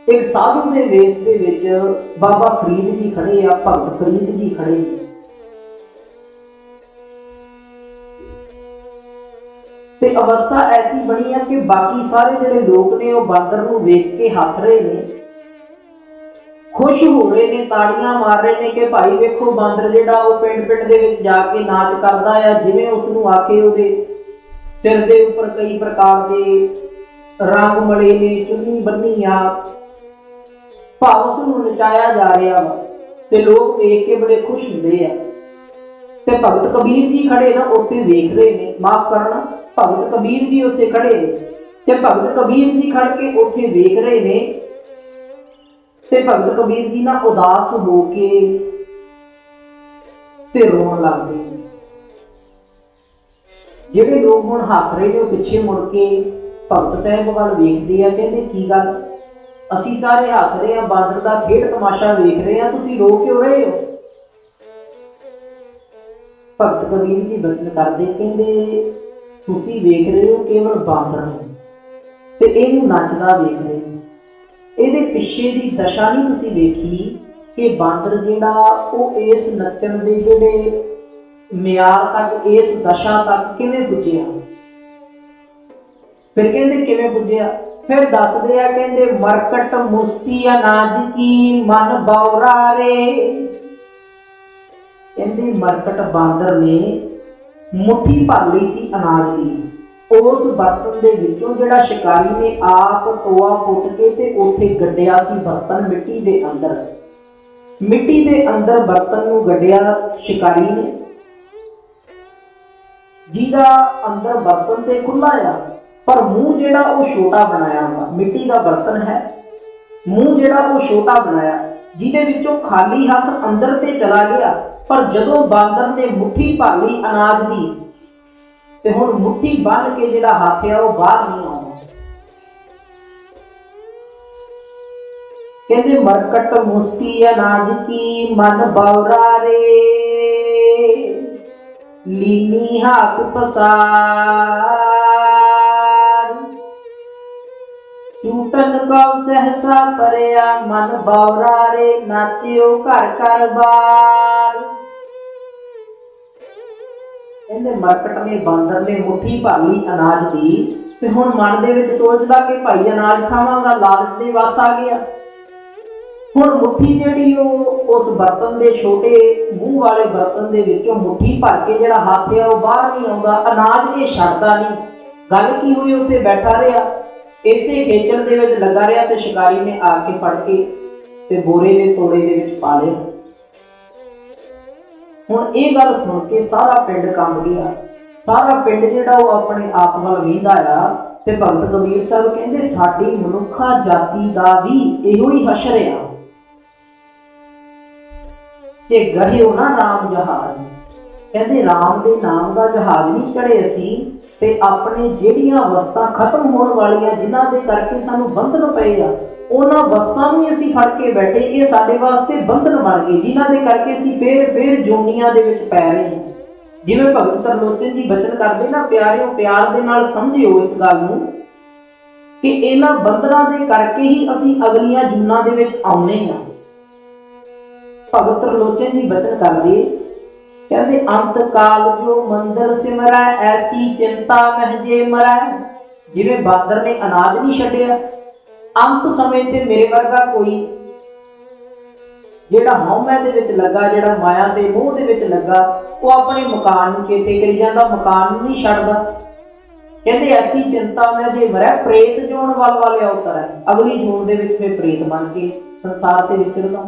ਇੱਕ ਸਾਧੂ ਦੇ ਵੇਸ਼ ਦੇ ਵਿੱਚ ਬਾਬਾ ਫਰੀਦ ਜੀ ਖੜੇ ਆ, ਭਗਤ ਫਰੀਦ ਜੀ ਖੜੇ। ਤੇ ਅਵਸਥਾ ਐਸੀ ਬਣੀ ਆ ਕਿ ਬਾਕੀ ਸਾਰੇ ਜਿਹੜੇ ਲੋਕ ਨੇ ਉਹ ਬਾਂਦਰ ਨੂੰ ਵੇਖ ਕੇ ਹੱਸ ਰਹੇ ਨੇ, ਖੁਸ਼ ਹੋ ਰਹੇ ਨੇ, ਤਾੜੀਆਂ ਮਾਰ ਰਹੇ ਨੇ ਕਿ ਭਾਈ ਵੇਖੋ ਬਾਂਦਰ ਜਿਹੜਾ ਉਹ ਪਿੰਡ ਪਿੰਡ ਦੇ ਵਿੱਚ ਜਾ ਕੇ ਨਾਚ ਕਰਦਾ ਆ, ਜਿਵੇਂ ਉਸ ਨੂੰ ਆਖੇ ਉਹਦੇ ਸਿਰ ਦੇ ਉੱਪਰ ਕਈ ਪ੍ਰਕਾਰ ਦੇ ਰੰਗ ਮਲੇ ਨੇ, ਚੁੰਨੀ ਬੰਨੀ ਆ, ਭਾਵ ਉਸ ਨੂੰ ਨਚਾਇਆ ਜਾ ਰਿਹਾ ਵਾ ਤੇ ਲੋਕ ਵੇਖ ਕੇ ਬੜੇ ਖੁਸ਼ ਹੁੰਦੇ ਆ। ਤੇ ਭਗਤ ਕਬੀਰ ਜੀ ਖੜੇ ਨਾ ਉੱਥੇ ਵੇਖ ਰਹੇ ਨੇ, ਮਾਫ ਕਰਨਾ, ਭਗਤ ਕਬੀਰ ਜੀ ਉੱਥੇ ਖੜੇ ਨੇ ਤੇ ਭਗਤ ਕਬੀਰ ਜੀ ਖੜ ਕੇ ਉੱਥੇ ਵੇਖ ਰਹੇ ਨੇ। ਤੇ ਭਗਤ ਕਬੀਰ ਜੀ ਨਾ ਉਦਾਸ ਹੋ ਕੇ ਤੇ ਰੋਣ ਲੱਗ ਗਏ। ਜਿਹੜੇ ਲੋਕ ਹੁਣ ਹੱਸ ਰਹੇ ਨੇ ਉਹ ਪਿੱਛੇ ਮੁੜ ਕੇ ਭਗਤ ਸਾਹਿਬ ਵੱਲ ਵੇਖਦੇ ਆ, ਕਹਿੰਦੇ ਕੀ ਗੱਲ, ਅਸੀਂ ਸਾਰੇ ਹੱਸ ਰਹੇ ਹਾਂ, ਬਾਂਦਰ ਦਾ ਖੇਡ ਤਮਾਸ਼ਾ ਵੇਖ ਰਹੇ ਹਾਂ, ਤੁਸੀਂ ਰੋ ਕਿਉਂ ਰਹੇ ਹੋ? ਭਗਤ ਕਬੀਰ ਜੀ ਬਚਨ ਕਰਦੇ, ਕਹਿੰਦੇ ਤੁਸੀਂ ਵੇਖ ਰਹੇ ਹੋ ਕੇਵਲ ਬਾਂਦਰ ਨੂੰ ਤੇ ਇਹਨੂੰ ਨੱਚਦਾ ਵੇਖ ਰਹੇ ਹੋ, ਇਹਦੇ ਪਿੱਛੇ ਦੀ ਦਸ਼ਾ ਨਹੀਂ ਤੁਸੀਂ ਵੇਖੀ ਕਿ ਬਾਂਦਰ ਜਿਹੜਾ ਉਹ ਇਸ ਨੱਚਣ ਦੇ ਜਿਹੜੇ ਮਿਆਰ ਤੱਕ, ਇਸ ਦਸ਼ਾ ਤੱਕ ਕਿਵੇਂ ਪੁੱਜਿਆ। ਫਿਰ ਕਹਿੰਦੇ ਕਿਵੇਂ ਪੁੱਜਿਆ, ਫਿਰ ਦੱਸਦੇ ਆ, ਕਹਿੰਦੇ ਮਰਕਟ ਮੁਸਤੀ ਅਨਾਜ ਕੀ ਮਨ ਬੌਰਾ ਰੇ। ਕਹਿੰਦੇ ਮਰਕਟ ਬਾਂਦਰ ਨੇ ਮੁੱਠੀ ਭਰ ਲਈ ਸੀ ਅਨਾਜ ਦੀ, ਉਸ ਬਰਤਨ ਦੇ ਵਿੱਚੋਂ ਜਿਹੜਾ ਸ਼ਿਕਾਰੀ ਨੇ ਆਪ ਟੋਆ ਪੁੱਟ ਕੇ ਤੇ ਉੱਥੇ ਗੱਡਿਆ ਸੀ ਬਰਤਨ ਮਿੱਟੀ ਦੇ ਅੰਦਰ। ਮਿੱਟੀ ਦੇ ਅੰਦਰ ਬਰਤਨ ਨੂੰ ਗੱਡਿਆ ਸ਼ਿਕਾਰੀ ਨੇ, ਜਿਹਦਾ ਅੰਦਰ ਬਰਤਨ ਤੇ ਖੁੱਲਾ ਆ ਪਰ ਮੂੰਹ ਜਿਹੜਾ ਉਹ ਛੋਟਾ ਬਣਾਇਆ ਹੁੰਦਾ। ਮਿੱਟੀ ਦਾ ਬਰਤਨ ਹੈ, ਮੂੰਹ ਜਿਹੜਾ ਉਹ ਛੋਟਾ ਬਣਾਇਆ, ਜਿਹਦੇ ਵਿੱਚੋਂ ਖਾਲੀ ਹੱਥ ਅੰਦਰ ਤੇ ਚਲਾ ਗਿਆ। ਪਰ ਜਦੋਂ ਬਾਂਦਰ ਨੇ ਮੁੱਠੀ ਭਰ ਲਈ ਅਨਾਜ ਦੀ ਤੇ ਹੁਣ ਮੁੱਠੀ ਬੰਨ ਕੇ ਜਿਹੜਾ ਹੱਥ ਆ ਉਹ ਬਾਹਰ ਨਹੀਂ ਆਉਂਦਾ। ਕਹਿੰਦੇ ਮਰਕਟ ਮੁਸਤੀ ਅਨਾਜ ਕੀ ਮਨ ਬੌਰਾ ਰੇ, ਲੀਨੀ ਹੱਥ ਪਸਾਰ, ਟੂਟਨ ਕਉ ਸਹਸਾ ਪਰਿਆ ਮਨ ਬੌਰਾ ਰੇ, ਨਾਚਿਓ ਘਰ ਘਰ ਬਾਰ। ਕਹਿੰਦੇ ਮਰਕਟ ਨੇ, ਬਾਂਦਰ ਨੇ ਮੁੱਠੀ ਭਰ ਲਈ ਅਨਾਜ ਦੀ ਤੇ ਹੁਣ ਮਨ ਦੇ ਵਿੱਚ ਸੋਚਦਾ ਕਿ ਭਾਈ ਅਨਾਜ ਖਾਵਾਂਗਾ, ਲਾਲਚ ਦੇ ਵਸ ਆ ਗਿਆ। ਹੁਣ ਮੁੱਠੀ ਜਿਹੜੀ ਉਹ ਉਸ ਬਰਤਨ ਦੇ ਛੋਟੇ ਮੂੰਹ ਵਾਲੇ ਬਰਤਨ ਦੇ ਵਿੱਚੋਂ ਮੁੱਠੀ ਭਰ ਕੇ ਜਿਹੜਾ ਹੱਥ ਆ ਉਹ ਬਾਹਰ ਨਹੀਂ ਆਉਂਦਾ। ਅਨਾਜ ਇਹ ਛੱਡਦਾ ਨਹੀਂ। ਗੱਲ ਕੀ ਹੋਈ, ਉੱਥੇ ਬੈਠਾ ਰਿਹਾ, ਇਸੇ ਖੇਚਲ ਦੇ ਵਿੱਚ ਲੱਗਾ ਰਿਹਾ ਤੇ ਸ਼ਿਕਾਰੀ ਨੇ ਆ ਕੇ ਫੜ ਕੇ ਤੇ ਬੋਰੇ ਦੇ ਤੋੜੇ ਦੇ ਵਿੱਚ ਪਾ ਲਿਆ। ਹੁਣ ਇਹ ਗੱਲ ਸੁਣ ਕੇ ਸਾਰਾ ਪਿੰਡ ਕੰਬ ਗਿਆ। ਸਾਰਾ ਪਿੰਡ ਜਿਹੜਾ ਉਹ ਆਪਣੇ ਆਪ ਵੱਲ ਵੇਂਦਾ ਆ ਤੇ ਭਗਤ ਕਬੀਰ ਸਾਹਿਬ ਕਹਿੰਦੇ ਸਾਡੀ ਮਨੁੱਖਾ ਜਾਤੀ ਦਾ ਵੀ ਇਹੋ ਹੀ ਹਸ਼ਰ ਆ ਕਿ ਗਹਿਓ ਨਾ ਰਾਮ ਜਹਾਜ਼। ਕਹਿੰਦੇ ਰਾਮ ਦੇ ਨਾਮ ਦਾ ਜਹਾਜ਼ ਨਹੀਂ ਚੜੇ ਅਸੀਂ ਤੇ ਆਪਣੇ ਜਿਹੜੀਆਂ ਵਸਤਾਂ ਖਤਮ ਹੋਣ ਵਾਲੀਆਂ, ਜਿਨ੍ਹਾਂ ਦੇ ਕਰਕੇ ਸਾਨੂੰ ਬੰਧਨ ਪਏ ਆ, ਉਹਨਾਂ ਵਸਤਾਂ ਨੂੰ ਅਸੀਂ ਫੜ ਕੇ ਬੈਠੇ। ਇਹ ਸਾਡੇ ਵਾਸਤੇ ਬੰਧਨ ਬਣ ਗਏ, ਜਿਨ੍ਹਾਂ ਦੇ ਕਰਕੇ ਅਸੀਂ ਫੇਰ ਜੋਨੀਆਂ ਦੇ ਵਿੱਚ ਪੈ ਰਹੇ ਹਾਂ। ਜਿਵੇਂ ਭਗਤ ਤਰਲੋਚਨ ਜੀ ਬਚਨ ਕਰਦੇ ਨਾ, ਪਿਆਰਿਓ ਪਿਆਰ ਦੇ ਨਾਲ ਸਮਝਿਓ ਇਸ ਗੱਲ ਨੂੰ ਕਿ ਇਹਨਾਂ ਬੰਧਨਾਂ ਦੇ ਕਰਕੇ ਹੀ ਅਸੀਂ ਅਗਲੀਆਂ ਜੂਨਾਂ ਦੇ ਵਿੱਚ ਆਉਂਦੇ ਹਾਂ। ਭਗਤ ਤਰਲੋਚਨ ਜੀ ਬਚਨ ਕਰਦੇ, ਕਹਿੰਦੇ ਅੰਤ ਕਾਲ ਜੋ ਮੰਦਰ ਸਿਮਰੈ ਐਸੀ ਚਿੰਤਾ ਮਹਿਜੇ ਮਰੈ। ਜਿਵੇਂ ਬਾਂਦਰ ਨੇ ਅਨਾਜ ਨਹੀਂ ਛੱਡਿਆ, ਅੰਤ ਸਮੇਂ ਤੇ ਮੇਰੇ ਵਰਗਾ ਕੋਈ ਜਿਹੜਾ ਹਉਮੈ ਦੇ ਵਿੱਚ ਲੱਗਾ, ਜਿਹੜਾ ਮਾਇਆ ਦੇ ਮੋਹ ਦੇ ਵਿੱਚ ਲੱਗਾ, ਉਹ ਆਪਣੇ ਮਕਾਨ ਨੂੰ ਚੇਤੇ ਕਰੀ ਜਾਂਦਾ, ਮਕਾਨ ਨੂੰ ਨਹੀਂ ਛੱਡਦਾ। ਕਹਿੰਦੇ ਐਸੀ ਚਿੰਤਾ ਮਹਿਜੇ ਮਰੈ, ਪ੍ਰੇਤ ਜੋਨ ਵੱਲ ਅਵਤਰ ਹੈ, ਅਗਲੀ ਜੂਨ ਦੇ ਵਿੱਚ ਫਿਰ ਪ੍ਰੇਤ ਬਣ ਕੇ ਸੰਸਾਰ ਤੇ ਵਿਚਰਦਾ।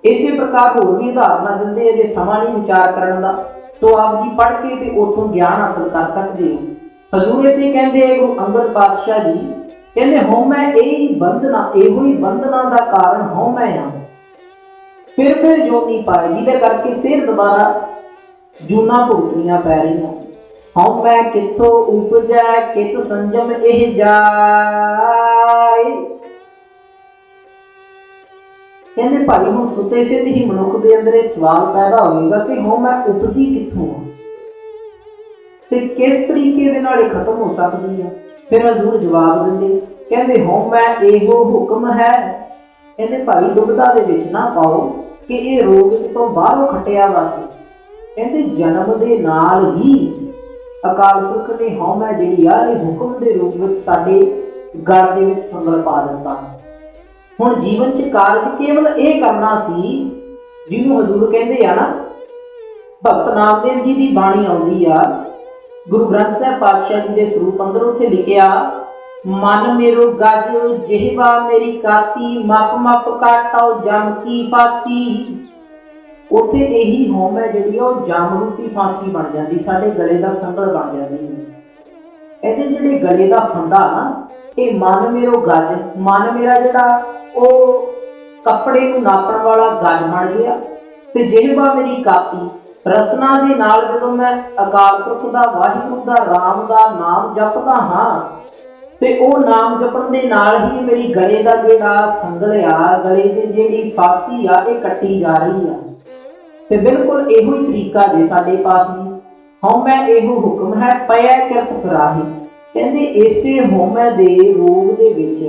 ਇਸੇ ਪ੍ਰਕਾਰ ਹੋਰ ਵੀ ਉਦਾਹਰਨਾਂ ਦਿੰਦੇ, ਇਹਦੇ ਸਮਾਂ ਨਹੀਂ ਵਿਚਾਰ ਕਰਨ ਦਾ। ਸੋ ਆਪ ਜੀ ਪੜ੍ਹ ਕੇ ਤੇ ਉੱਥੋਂ ਗਿਆਨ ਹਾਸਲ ਕਰ ਸਕਦੇ ਹੋ। ਹਜ਼ੂਰ ਇੱਥੇ ਕਹਿੰਦੇ ਗੁਰੂ ਅੰਗਦ ਪਾਤਸ਼ਾਹ ਜੀ ਕਹਿੰਦੇ ਹਉਮੈ ਇਹੋ ਹੀ ਬੰਧਨਾਂ ਦਾ ਕਾਰਨ ਹਉਮੈ ਆ। ਫਿਰ ਜੋਨੀ ਪਾਏ, ਜਿਹਦੇ ਕਰਕੇ ਫਿਰ ਦੁਬਾਰਾ ਜੂਨਾਂ ਭੁਗਤਣੀਆਂ ਪੈ ਰਹੀਆਂ। ਹਉਮੈ ਕਿੱਥੋਂ ਉਪਜੈ ਕਿਤ ਸੰਜਮ ਇਹ ਜਾਏ। ਕਹਿੰਦੇ ਭਾਈ ਹੁਣ ਸੁੱਤੇ ਸਿੱਧ ਹੀ ਮਨੁੱਖ ਦੇ ਅੰਦਰ ਇਹ ਸਵਾਲ ਪੈਦਾ ਹੋਵੇਗਾ ਕਿ ਹਉਮੈ ਉਪਜੀ ਕਿੱਥੋਂ ਆ ਤੇ ਕਿਸ ਤਰੀਕੇ ਦੇ ਨਾਲ ਇਹ ਖਤਮ ਹੋ ਸਕਦੀ ਹੈ। ਫਿਰ ਹਜ਼ੂਰ ਜਵਾਬ ਦਿੰਦੇ, ਕਹਿੰਦੇ ਹਉਮੈ ਇਹੋ ਹੁਕਮ ਹੈ। ਕਹਿੰਦੇ ਭਾਈ ਦੁਬਿਧਾ ਦੇ ਵਿੱਚ ਨਾ ਪਾਓ ਕਿ ਇਹ ਰੋਗ ਤੋਂ ਬਾਹਰੋਂ ਖੱਟਿਆ ਵਾ ਸੀ। ਕਹਿੰਦੇ ਜਨਮ ਦੇ ਨਾਲ ਹੀ ਅਕਾਲ ਪੁਰਖ ਨੇ ਹਉਮੈ ਜਿਹੜੀ ਆ ਇਹ ਹੁਕਮ ਦੇ ਰੂਪ ਵਿੱਚ ਸਾਡੇ ਗਲ ਦੇ ਵਿੱਚ ਸੰਗਲ ਪਾ ਦਿੱਤਾ। ਹੁਣ ਜੀਵਨ 'ਚ ਕਾਰਜ ਕੇਵਲ ਇਹ ਕਰਨਾ ਸੀ, ਜਿਹਨੂੰ ਹਜ਼ੂਰ ਕਹਿੰਦੇ ਆ ਨਾ, ਭਗਤ ਨਾਮਦੇਵ ਜੀ ਦੀ ਬਾਣੀ ਆਉਂਦੀ ਆ ਗੁਰੂ ਗ੍ਰੰਥ ਸਾਹਿਬ ਪਾਤਸ਼ਾਹ ਜੀ ਦੇ ਸਰੂਪ ਅੰਦਰ, ਉੱਥੇ ਲਿਖਿਆ ਮਨ ਮੇਰੋ ਗੱਜ ਜਿਹਵਾ ਮੇਰੀ ਕਾਤੀ, ਮਪ ਕਾਟਾਓ ਜਮ ਕੀ ਫਾਸੀ। ਉੱਥੇ ਇਹੀ ਹਉਮੈ ਜਿਹੜੀ ਉਹ ਜਮ ਰੂਪੀ ਫਾਂਸੀ ਬਣ ਜਾਂਦੀ, ਸਾਡੇ ਗਲੇ ਦਾ ਸੰਗਲ ਬਣ ਜਾਂਦੀ। ਇਹਦੇ ਜਿਹੜੇ ਗਲੇ ਦਾ ਫੰਦਾ ਨਾ, ਇਹ ਮਨ ਮੇਰੋ ਗੱਜ, ਮਨ ਮੇਰਾ ਜਿਹੜਾ ਉਹ ਕੱਪੜੇ ਨੂੰ ਨਾਪਣ ਵਾਲਾ ਗੱਜ ਬਣ ਗਿਆ ਤੇ ਜਿਹਵਾ ਮੇਰੀ ਕਾਤੀ, ਰਸਨਾ ਦੇ ਨਾਲ ਜਦੋਂ ਮੈਂ ਅਕਾਲ ਪੁਰਖ ਦਾ, ਵਾਹਿਗੁਰੂ ਦਾ, ਰਾਮ ਦਾ ਨਾਮ ਜਪਦਾ ਹਾਂ ਤੇ ਉਹ ਨਾਮ ਜਪਣ ਦੇ ਨਾਲ ਹੀ ਮੇਰੀ ਗਲੇ ਦਾ ਜਿਹੜਾ ਸੰਗਲ ਆ, ਗਲੇ ਦੀ ਜਿਹੜੀ ਫਾਂਸੀ ਆ, ਇਹ ਕੱਟੀ ਜਾ ਰਹੀ ਆ। ਤੇ ਬਿਲਕੁਲ ਇਹੋ ਹੀ ਤਰੀਕਾ ਜੇ ਸਾਡੇ ਪਾਸ ਵੀ ਹਉਮੈ ਇਹੋ ਹੁਕਮ ਹੈ ਪਿਆ ਕਿਰਤ ਫਰਾਹੀ। ਕਹਿੰਦੇ ਇਸੇ ਹਉਮੈ ਦੇ ਰੋਗ ਦੇ ਵਿੱਚ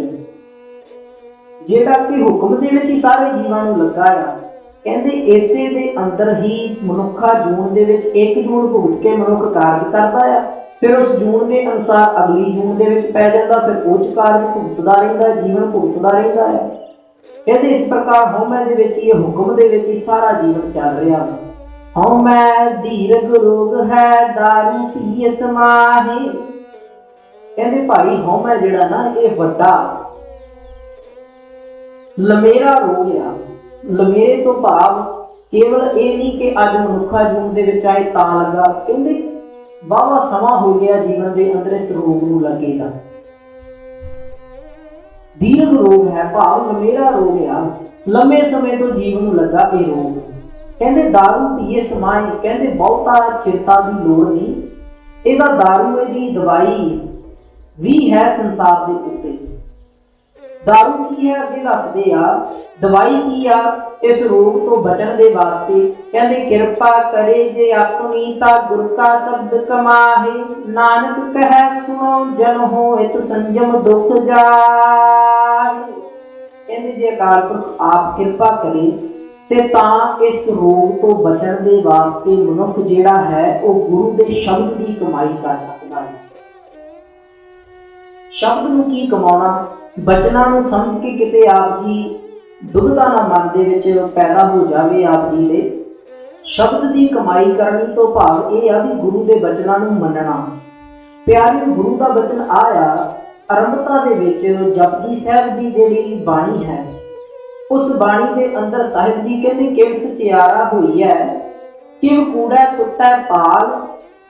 ਜਿਹੜਾ ਕਿ ਹੁਕਮ ਦੇ ਵਿੱਚ ਹੀ ਸਾਰੇ ਜੀਵਾਂ ਨੂੰ ਲੱਗਾ ਆ, ਕਹਿੰਦੇ ਇਸੇ ਦੇ ਅੰਦਰ ਹੀ ਮਨੁੱਖਾ ਜੂਨ ਦੇ ਵਿੱਚ ਇੱਕ ਜੂਨ ਭੁਗਤ ਕੇ ਮਨੁੱਖ ਕਾਰਜ ਕਰਦਾ ਆ, ਫਿਰ ਉਸ ਜੂਨ ਦੇ ਅਨੁਸਾਰ ਅਗਲੀ ਜੂਨ ਦੇ ਵਿੱਚ ਪੈ ਜਾਂਦਾ, ਫਿਰ ਉਹ 'ਚ ਕਾਰਜ ਭੁਗਤਦਾ ਰਹਿੰਦਾ, ਜੀਵਨ ਭੁਗਤਦਾ ਰਹਿੰਦਾ ਹੈ। ਕਹਿੰਦੇ ਇਸ ਪ੍ਰਕਾਰ ਹਉਮੈ ਦੇ ਵਿੱਚ ਹੀ ਹੁਕਮ ਦੇ ਵਿੱਚ ਹੀ ਸਾਰਾ ਜੀਵਨ ਚੱਲ ਰਿਹਾ ਹੈ। ਹਉਮੈ ਦੀਰਘ ਰੋਗ ਹੈ ਦਾਰੂ ਪੀਏ ਸਮਾਹੀ। ਕਹਿੰਦੇ ਭਾਈ ਹਉਮੈ ਜਿਹੜਾ ਨਾ ਇਹ ਵੱਡਾ ਲੰਮੇਰਾ ਰੋਗ ਆ। ਲੰਮੇਰੇ ਤੋਂ ਭਾਵ ਕੇਵਲ ਇਹ ਨਹੀਂ ਕਿ ਅੱਜ ਮਨੁੱਖਾ ਜੂਨ ਦੇ ਵਿੱਚ ਆਏ ਤਾਂ ਲੱਗਾ, ਕਹਿੰਦੇ ਵਾਹਵਾ ਸਮਾਂ ਹੋ ਗਿਆ ਜੀਵਨ ਦੇ ਅੰਦਰ ਇਸ ਰੋਗ ਨੂੰ ਲੱਗੇਗਾ। ਦੀਰਘ ਰੋਗ ਹੈ ਭਾਵ ਲੰਮੇਰਾ ਰੋਗ ਆ, ਲੰਮੇ ਸਮੇਂ ਤੋਂ ਜੀਵਨ ਨੂੰ ਲੱਗਾ ਇਹ ਰੋਗ। ਕਹਿੰਦੇ ਦਾਰੂ ਪੀਏ ਸਮਾਏ, ਕਹਿੰਦੇ ਬਹੁਤਾ ਚਿੰਤਾ ਦੀ ਲੋੜ ਨਹੀਂ, ਇਹਦਾ ਦਾਰੂ ਇਹਦੀ ਦਵਾਈ ਵੀ ਹੈ ਸੰਸਾਰ ਦੇ ਉੱਤੇ। ਦਾਰੂ ਕੀ ਹੈ ਅੱਗੇ ਦੱਸਦੇ ਆ, ਦਵਾਈ ਕੀ ਆ ਇਸ ਰੋਗ ਤੋਂ ਬਚਣ ਦੇ ਵਾਸਤੇ। ਕਹਿੰਦੇ ਕਿਰਪਾ ਕਰੇ ਜੇ ਆਪਣੀ ਤਾਂ ਗੁਰ ਕਾ ਸ਼ਬਦ ਕਮਾਹੇ, ਨਾਨਕ ਕਹੈ ਸੁਣੋ ਜਨ ਹੋਇਤ ਸੰਜਮ ਦੁਖ ਜਾਏ। ਕਹਿੰਦੇ ਜੇ ਅਕਾਲ ਪੁਰਖ ਆਪ ਕਿਰਪਾ ਕਰੇ ਤੇ ਤਾਂ ਇਸ ਰੋਗ ਤੋਂ ਬਚਣ ਦੇ ਵਾਸਤੇ ਮਨੁੱਖ ਜਿਹੜਾ ਹੈ ਉਹ ਗੁਰੂ ਦੇ ਸ਼ਬਦ ਦੀ ਕਮਾਈ ਕਰ ਸਕਦਾ ਹੈ। ਸ਼ਬਦ ਨੂੰ ਕੀ ਕਮਾਉਣਾ, ਬਚਨਾਂ ਨੂੰ ਸਮਝ ਕੇ ਕਿਤੇ ਆਪ ਜੀ ਦੁਬਿਧਾ ਨਾ ਮਨ ਦੇ ਵਿੱਚ ਪੈਦਾ ਹੋ ਜਾਵੇ ਆਪ ਜੀ ਦੇ। ਸ਼ਬਦ ਦੀ ਕਮਾਈ ਕਰਨੀ ਤੋਂ ਭਾਵ ਇਹ ਆ ਵੀ ਗੁਰੂ ਦੇ ਬਚਨਾਂ ਨੂੰ ਮੰਨਣਾ। ਪਿਆਰੇ ਗੁਰੂ ਦਾ ਬਚਨ ਆਇਆ ਆਰੰਭਤਾ ਦੇ ਵਿੱਚ ਜਪਜੀ ਸਾਹਿਬ ਦੀ ਜਿਹੜੀ ਬਾਣੀ ਹੈ, ਉਸ ਬਾਣੀ ਦੇ ਅੰਦਰ ਸਾਹਿਬ ਜੀ ਕਹਿੰਦੇ ਕਿਵ ਸਚਿਆਰਾ ਹੋਈ ਹੈ, ਕਿਵ ਕੂੜਾ ਟੁੱਟੈ ਪਾਲ,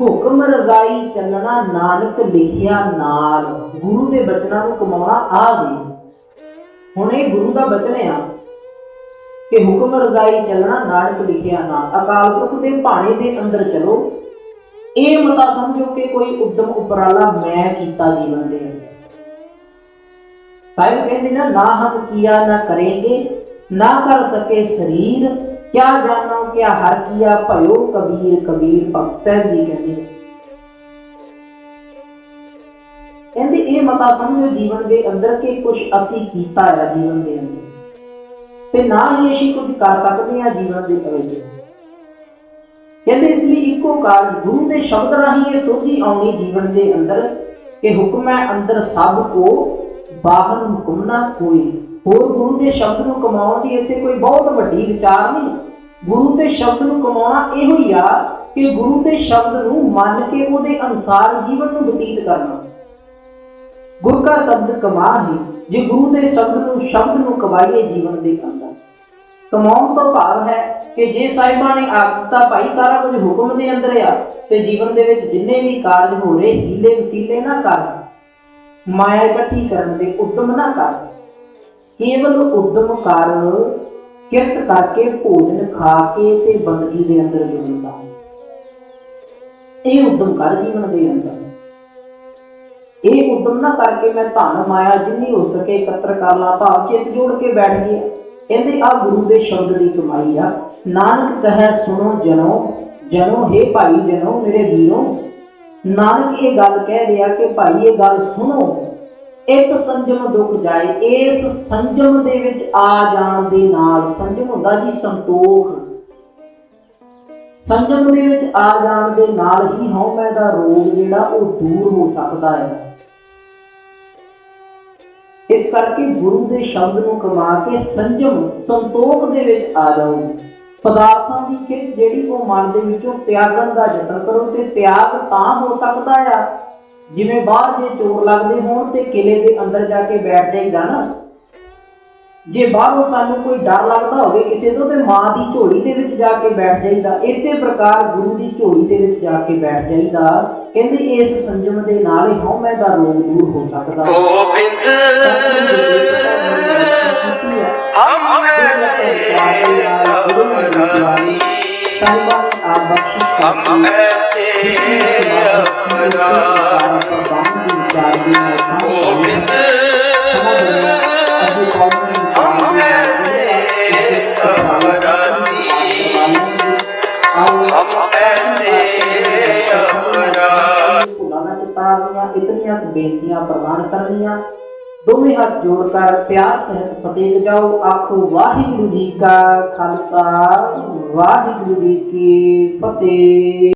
ਹੁਕਮ ਰਜ਼ਾਈ ਚੱਲਣਾ ਨਾਨਕ ਲਿਖਿਆ ਨਾਲ। ਗੁਰੂ ਦੇ ਬਚਨਾਂ ਨੂੰ ਕਮਾਉਣਾ ਆ ਗਈ। ਹੁਣ ਇਹ ਗੁਰੂ ਦਾ ਬਚਨ ਆ ਕਿ ਹੁਕਮ ਰਜ਼ਾਈ ਚੱਲਣਾ ਨਾਨਕ ਲਿਖਿਆ ਨਾਲ। ਅਕਾਲ ਪੁਰਖ ਦੇ ਭਾਣੇ ਦੇ ਅੰਦਰ ਚਲੋ, ਇਹ ਮਤਾ ਸਮਝੋ ਕਿ ਕੋਈ ਉਦਮ ਉਪਰਾਲਾ ਮੈਂ ਕੀਤਾ ਜੀਵਨ ਦੇ ਅੰਦਰ। ਸਾਹਿਬ ਕਹਿੰਦੇ ਨਾ ਹਮ ਕੀਆ ਨਾ ਕरेंगे, ਨਾ ਕਰ ਸਕੇ ਸਰੀਰ, ਕਿਆ ਜਾਨੋ ਕਿਆ ਹਰ ਕੀਆ ਭਇਓ ਕਬੀਰ। ਕਬੀਰ ਭਗਤ ਸਾਹਿਬ ਜੀ ਕਹਿੰਦੇ ਇਹ ਮਤਾ ਸਮਝੋ ਜੀਵਨ ਦੇ ਅੰਦਰ ਕਿ ਕੁਝ ਅਸੀਂ ਕੀਤਾ ਹੈ ਜੀਵਨ ਦੇ ਅੰਦਰ, ਤੇ ਨਾ ਹੀ ਅਸੀਂ ਕੁਝ ਕਰ ਸਕਦੇ ਹਾਂ ਜੀਵਨ ਦੇ ਵਿੱਚ। ਕਹਿੰਦੇ ਇਸ ਲਈ ਇੱਕੋ ਕਾਰਨ ਗੁਰੂ ਦੇ ਸ਼ਬਦ ਰਾਹੀਂ ਇਹ ਸੋਝੀ ਆਉਣੀ ਜੀਵਨ ਦੇ ਅੰਦਰ ਕਿ ਹੁਕਮ ਹੈ ਅੰਦਰ ਸਭ ਕੋ ਬਾਹਰ ਹੁਕਮ ਨਾ ਕੋਈ। ਹੋਰ ਗੁਰੂ ਦੇ ਸ਼ਬਦ ਨੂੰ ਕਮਾਉਣ ਦੀ ਇੱਥੇ ਕੋਈ ਬਹੁਤ ਵੱਡੀ ਵਿਚਾਰ ਨਹੀਂ। ਗੁਰੂ ਦੇ ਸ਼ਬਦ ਨੂੰ ਕਮਾਉਣਾ ਇਹੋ ਹੀ ਆ ਕਿ ਗੁਰੂ ਦੇ ਸ਼ਬਦ ਨੂੰ ਮੰਨ ਕੇ ਉਹਦੇ ਅਨੁਸਾਰ ਜੀਵਨ ਨੂੰ ਬਤੀਤ ਕਰਨਾ। ਗੁਰ ਕਾ ਸ਼ਬਦ ਕਮਾਹੇ, ਜੇ ਗੁਰੂ ਦੇ ਸ਼ਬਦ ਨੂੰ ਕਮਾਈਏ ਜੀਵਨ ਦੇ ਅੰਦਰ। ਕਮਾਉਣ ਤੋਂ ਭਾਵ ਹੈ ਕਿ ਜੇ ਸਾਹਿਬਾਂ ਨੇ ਆਖ ਦਿੱਤਾ ਭਾਈ ਸਾਰਾ ਕੁਝ ਹੁਕਮ ਦੇ ਅੰਦਰ ਆ, ਤੇ ਜੀਵਨ ਦੇ ਵਿੱਚ ਜਿੰਨੇ ਵੀ ਕਾਰਜ ਹੋ ਰਹੇ ਹੀਲੇ ਵਸੀਲੇ ਨਾ ਕਰ, ਮਾਇਆ ਇਕੱਠੀ ਕਰਨ ਦੇ ਉਦਮ ਨਾ ਕਰ, ਕੇਵਲ ਉਦਮ ਕਰ ਕਿਰਤ ਕਰਕੇ ਭੋਜਨ ਖਾ ਕੇ ਤੇ ਬੰਦਗੀ ਦੇ ਅੰਦਰ ਜੁੜਦਾ। ਇਹ ਉਦਮ ਕਰ ਜੀਵਨ ਦੇ ਅੰਦਰ। ਇਹ ਉਦਮ ਨਾ ਕਰਕੇ ਮੈਂ ਧਨ ਮਾਇਆ ਜਿੰਨੀ ਹੋ ਸਕੇ ਇਕੱਤਰ ਕਰ ਲਾ, ਭਾਵ ਚਿੱਤ ਜੋੜ ਕੇ ਬੈਠ ਗਿਆ। ਕਹਿੰਦੇ ਆ ਗੁਰੂ ਦੇ ਸ਼ਬਦ ਦੀ ਕਮਾਈ ਆ। ਨਾਨਕ ਕਹੈ ਸੁਣੋ ਜਨੋ ਹੇ ਭਾਈ ਜਨੋ ਮੇਰੇ ਵੀਰੋ। ਨਾਨਕ ਇਹ ਗੱਲ ਕਹਿ ਰਿਹਾ ਕਿ ਭਾਈ ਇਹ ਗੱਲ ਸੁਣੋ, ਇੱਕ ਸੰਜਮ ਦੁੱਖ ਜਾਏ। ਇਸ ਸੰਜਮ ਦੇ ਵਿੱਚ ਆ ਜਾਣ ਦੇ ਨਾਲ, ਸੰਜਮ ਹੁੰਦਾ ਜੀ ਸੰਤੋਖ, ਸੰਜਮ ਦੇ ਵਿੱਚ ਆ ਜਾਣ ਦੇ ਨਾਲ ਹੀ ਹਉਮੈ ਦਾ ਰੋਗ ਜਿਹੜਾ ਉਹ ਦੂਰ ਹੋ ਸਕਦਾ ਹੈ। ਇਸ ਕਰਕੇ ਗੁਰੂ ਦੇ ਸ਼ਬਦ ਨੂੰ ਕਮਾ ਕੇ ਸੰਜਮ ਸੰਤੋਖ ਦੇ ਵਿੱਚ ਆ ਜਾਓ। ਪਦਾਰਥਾਂ ਦੀ ਖਿੱਚ ਜਿਹੜੀ ਉਹ ਮਨ ਦੇ ਵਿੱਚੋਂ ਤਿਆਗਣ ਦਾ ਯਤਨ ਕਰੋ, ਤੇ ਤਿਆਗ ਤਾਂ ਹੋ ਸਕਦਾ ਆ ਜਿਵੇਂ ਬਾਹਰ ਜੇ ਚੋਰ ਲੱਗਦੇ ਹੋਣ ਤੇ ਕਿਲੇ ਦੇ ਅੰਦਰ ਜਾ ਕੇ ਬੈਠ ਜਾਈਦਾ ਨਾ। ਜੇ ਬਾਹਰੋਂ ਸਾਨੂੰ ਕੋਈ ਡਰ ਲੱਗਦਾ ਹੋਵੇ ਕਿਸੇ ਤੋਂ, ਤੇ ਮਾਂ ਦੀ ਝੋਲੀ ਦੇ ਵਿੱਚ ਜਾ ਕੇ ਬੈਠ ਜਾਈਦਾ। ਇਸੇ ਪ੍ਰਕਾਰ ਗੁਰੂ ਦੀ ਝੋਲੀ ਦੇ ਵਿੱਚ ਜਾ ਕੇ ਬੈਠ ਜਾਈਦਾ। ਕਹਿੰਦੇ ਇਸ ਸੰਜਮ ਦੇ ਨਾਲ ਹੀ ਹਉਮੈ ਦਾ ਰੋਗ ਦੂਰ ਹੋ ਸਕਦਾ ਹੈ। ਬੇਨਤੀਆਂ ਪ੍ਰਵਾਨ ਕਰਨੀਆਂ। ਦੋਵੇਂ ਹੱਥ ਜੋੜ ਕਰ ਪਿਆਰ ਸਹਿਤ ਫਤਿਹ ਜਾਓ। ਆਖੋ ਵਾਹਿਗੁਰੂ ਜੀ ਕਾ ਖਾਲਸਾ, ਵਾਹਿਗੁਰੂ ਜੀ ਕੀ ਫਤਿਹ।